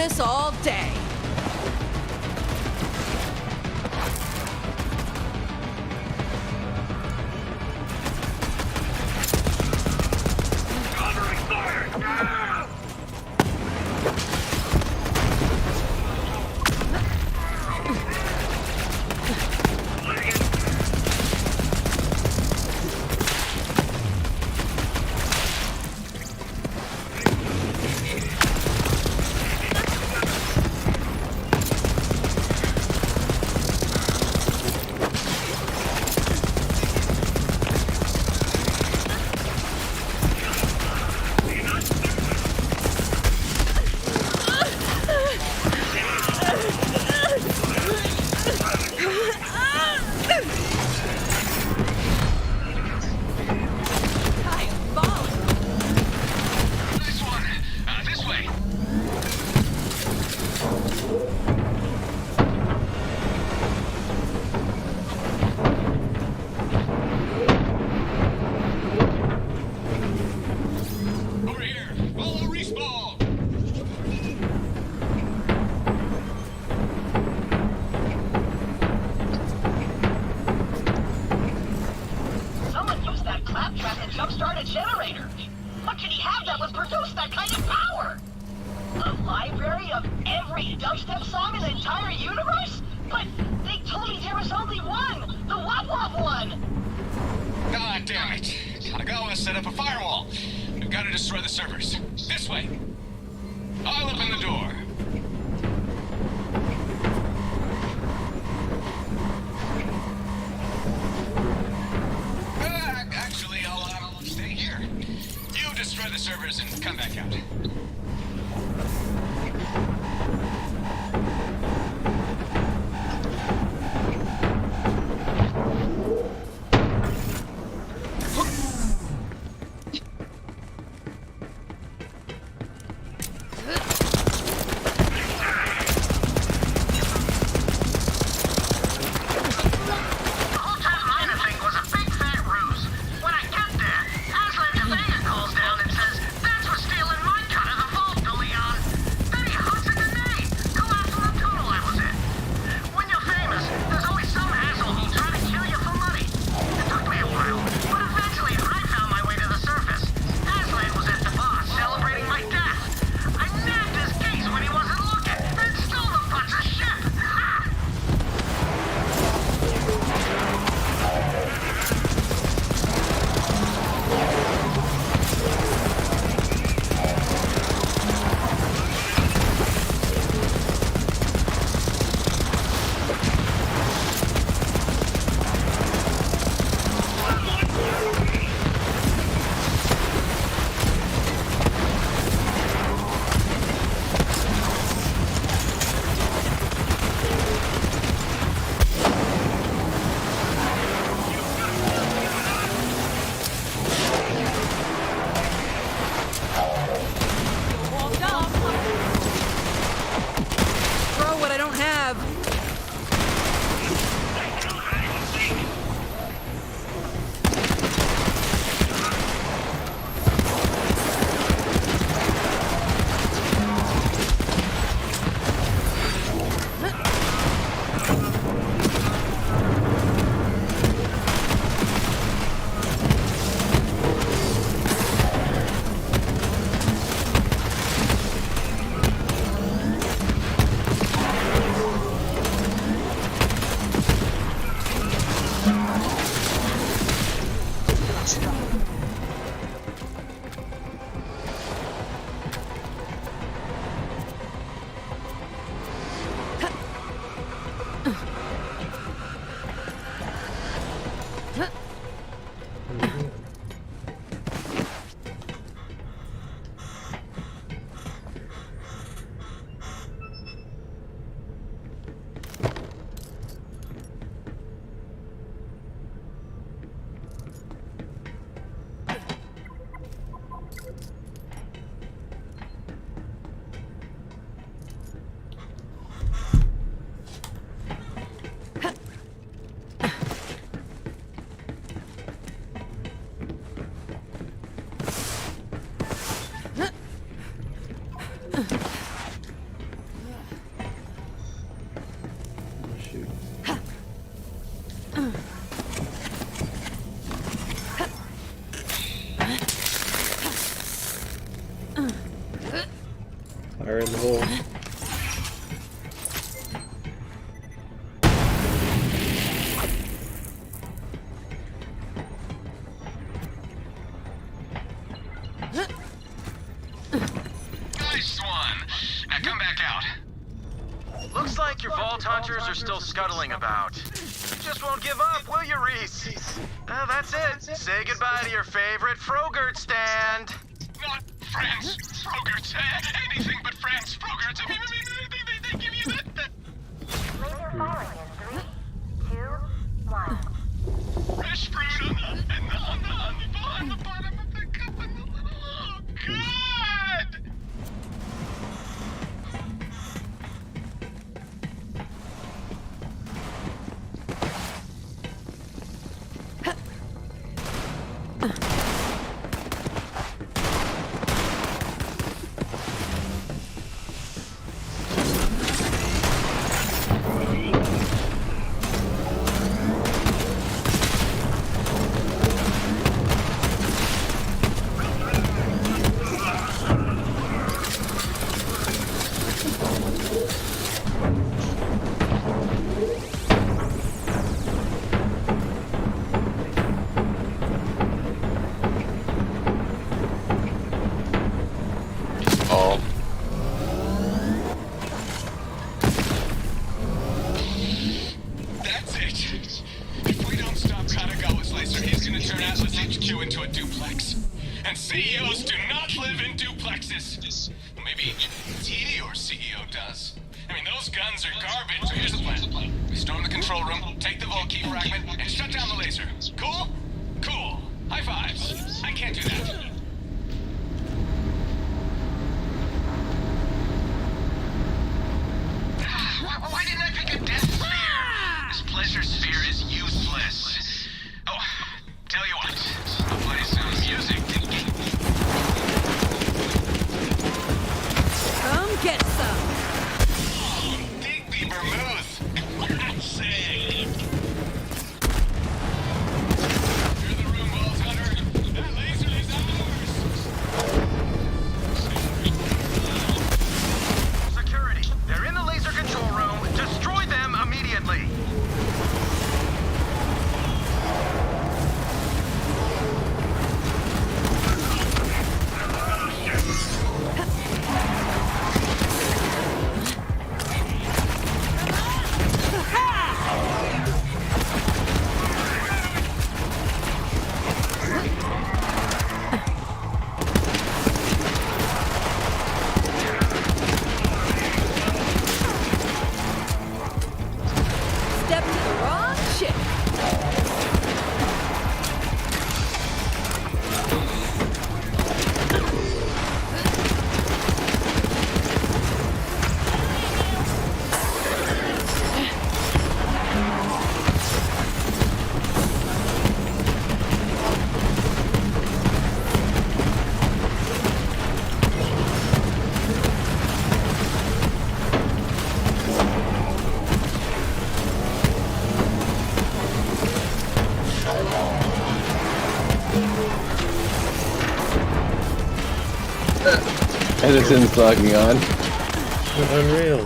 this all day. Jumpstart a generator. What could he have that would produce that kind of power? A library of every dubstep song in the entire universe? But they told me there was only one, the Wop Wop one. God damn it. Tagawa set up a firewall. We've got to destroy the servers. This way. I'll open the door. Actually, I'll stay here. You destroy the servers and come back out. Calls down and says, "Thanks for stealing my cut of the Fire in the hole. Nice one. Now come back out. Looks like your vault hunters are still scuttling about. Just won't give up, will you, Reese? That's it. Say goodbye to your favorite Frogurt stand. Not friends, Frogurts. Anything but friends, Frogurts. I mean, they give you that. Laser firing in 3, 2, 1. Fresh fruit on the bottom of the cup and the little. Oh, God! That's it. If we don't stop Katagawa's laser, he's gonna turn Atlas HQ into a duplex. And CEOs do not live in duplexes. Maybe TD or CEO does. I mean, those guns are garbage. So here's the plan. We storm the control room, take the vault key fragment, and shut down the laser. Cool? Cool. High fives. I can't do that. Why didn't I pick a death sphere? This pleasure sphere is useless. Oh, tell you what. I'll play some music. Come get some. Dig the vermouth. Classic. Clear the room, Walls Hunter. That laser is ours. Security, they're in the laser control room. Destroy them immediately. Step to the wrong chick. Edison's logging on. Unreal.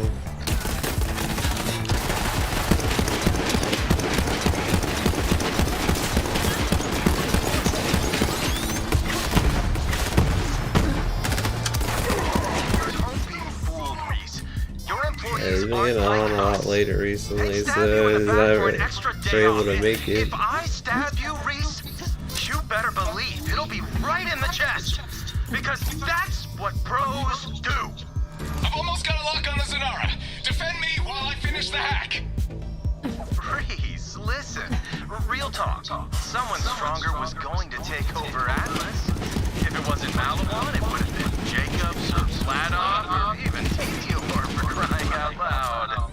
Yeah, he's been getting on a lot later recently, so he's never able to make it. If I stab you, Reese, you better believe it'll be right in the chest. Because that's what pros do. I've almost got a lock on the Zanara. Defend me while I finish the hack. Reese, listen. Real talk. Someone stronger was going to take over Atlas. If it wasn't Malawan, it would have been Jacobs or Sladov or even Tetior for crying out loud.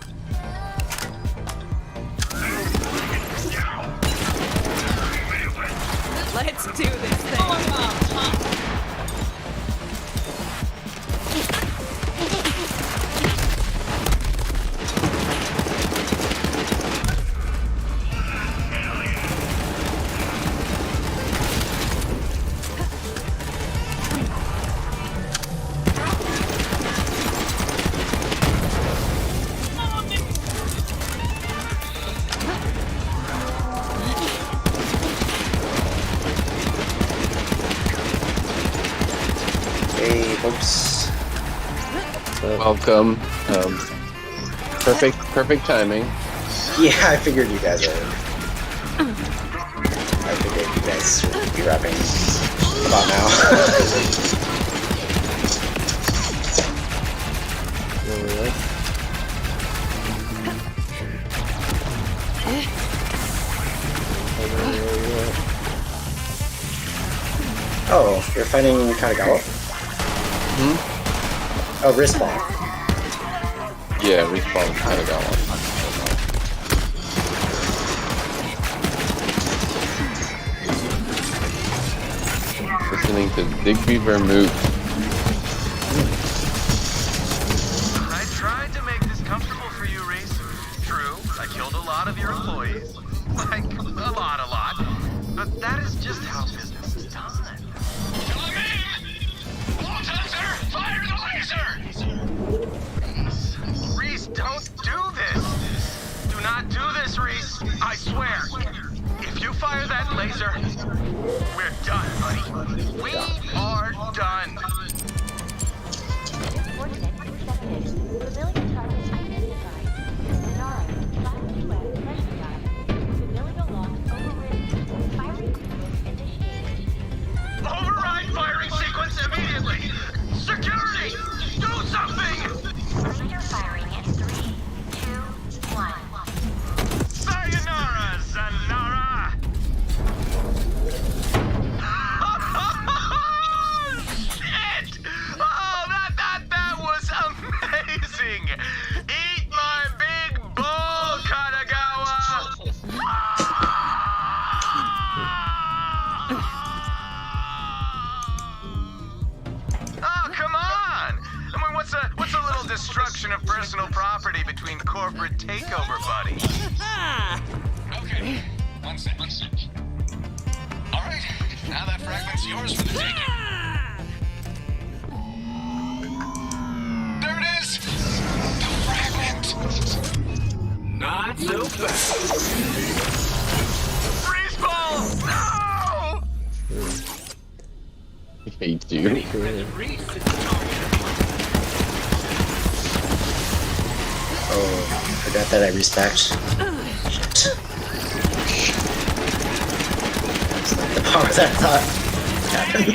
Let's do this thing. folks. Welcome. Perfect timing. Yeah, I figured you guys are. I figured you guys would be wrapping about now. Oh, you're fighting Kanagawa? Hmm? Oh, Respawn. Yeah, Respawn Kanagawa. Listening to Digby Vermouth. I tried to make this comfortable for you, Reese. True, I killed a lot of your employees. Like, a lot. But that is just how business is done. Fire the laser! Reese, don't do this! Do not do this, Reese! I swear! If you fire that laser, we're done, buddy. We are done! Override firing sequence immediately! Security! Do something! Laser firing in 3, 2, 1. Sayonara, Zanara! Shit! Oh, that was amazing! Eat my big bull, Kanagawa! Oh, come on! I mean, what's a little destruction of personal property between corporate takeover buddies? Okay, one sec. Alright, now that fragment's yours for the taking. There it is! The fragment! Not so fast. Freeze ball! No! I hate you. Oh, forgot that I respect. Shit. It's not the power that I thought happened.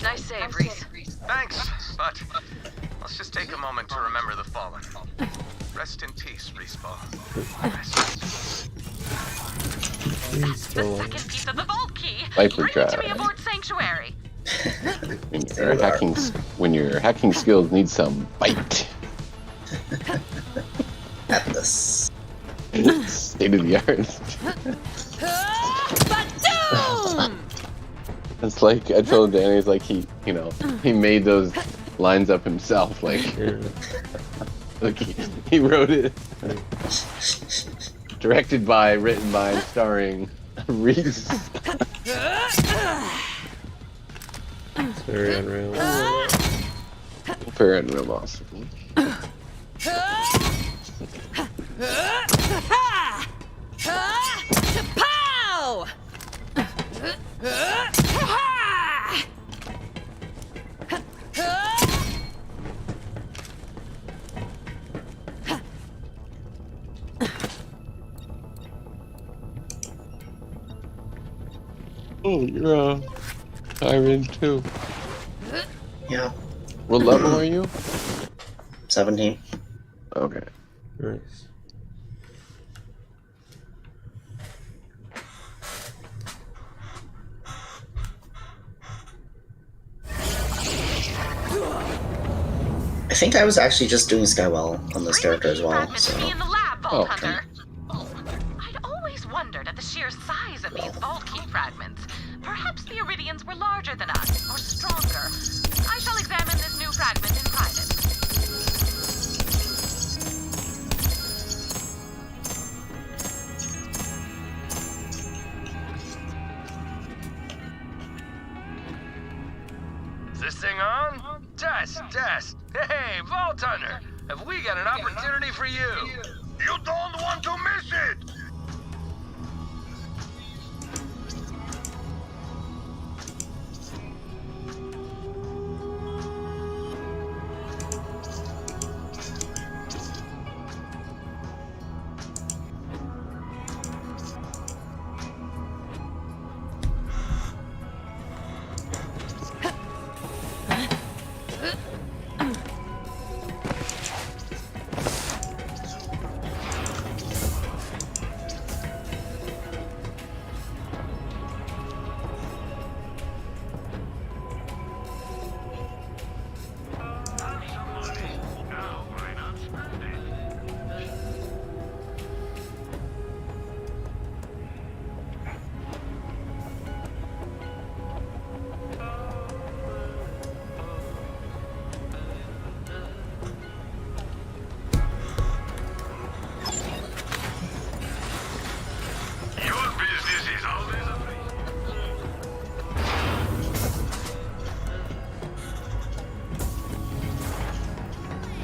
Nice save, Reese. Thanks, but let's just take a moment to remember the fallen. Rest in peace, Respawn. The second piece of the vault key. Viper Bring it drive. to me aboard Sanctuary. When your hacking skills need some bite. Atlas. State of the art. It's like I told Danny, it's like he made those lines up himself. Like, like he wrote it. Directed by, written by, and starring Reese. It's very unreal. fair and real boss. Pow! Oh, you're a tyrant too. Yeah. What level are you? 17. Okay. Nice. I think I was actually just doing Skywell on this character as well, so... Vault Hunter. I'd always wondered at the sheer size of these vault key fragments. Perhaps the Iridians were larger than us, or stronger. I shall examine this new fragment in private. Is this thing on? Test, test. Hey, Vault Hunter, have we got an opportunity for you? You don't want to miss it!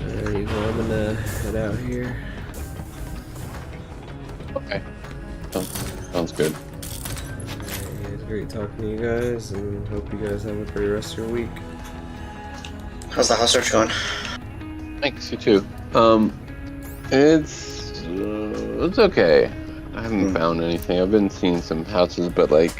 There you go, I'm gonna head out here. Okay. Sounds good. It was great talking to you guys, and hope you guys have a great rest of your week. How's the house search going? Thanks, you too. It's okay. I haven't found anything. I've been seeing some houses, but like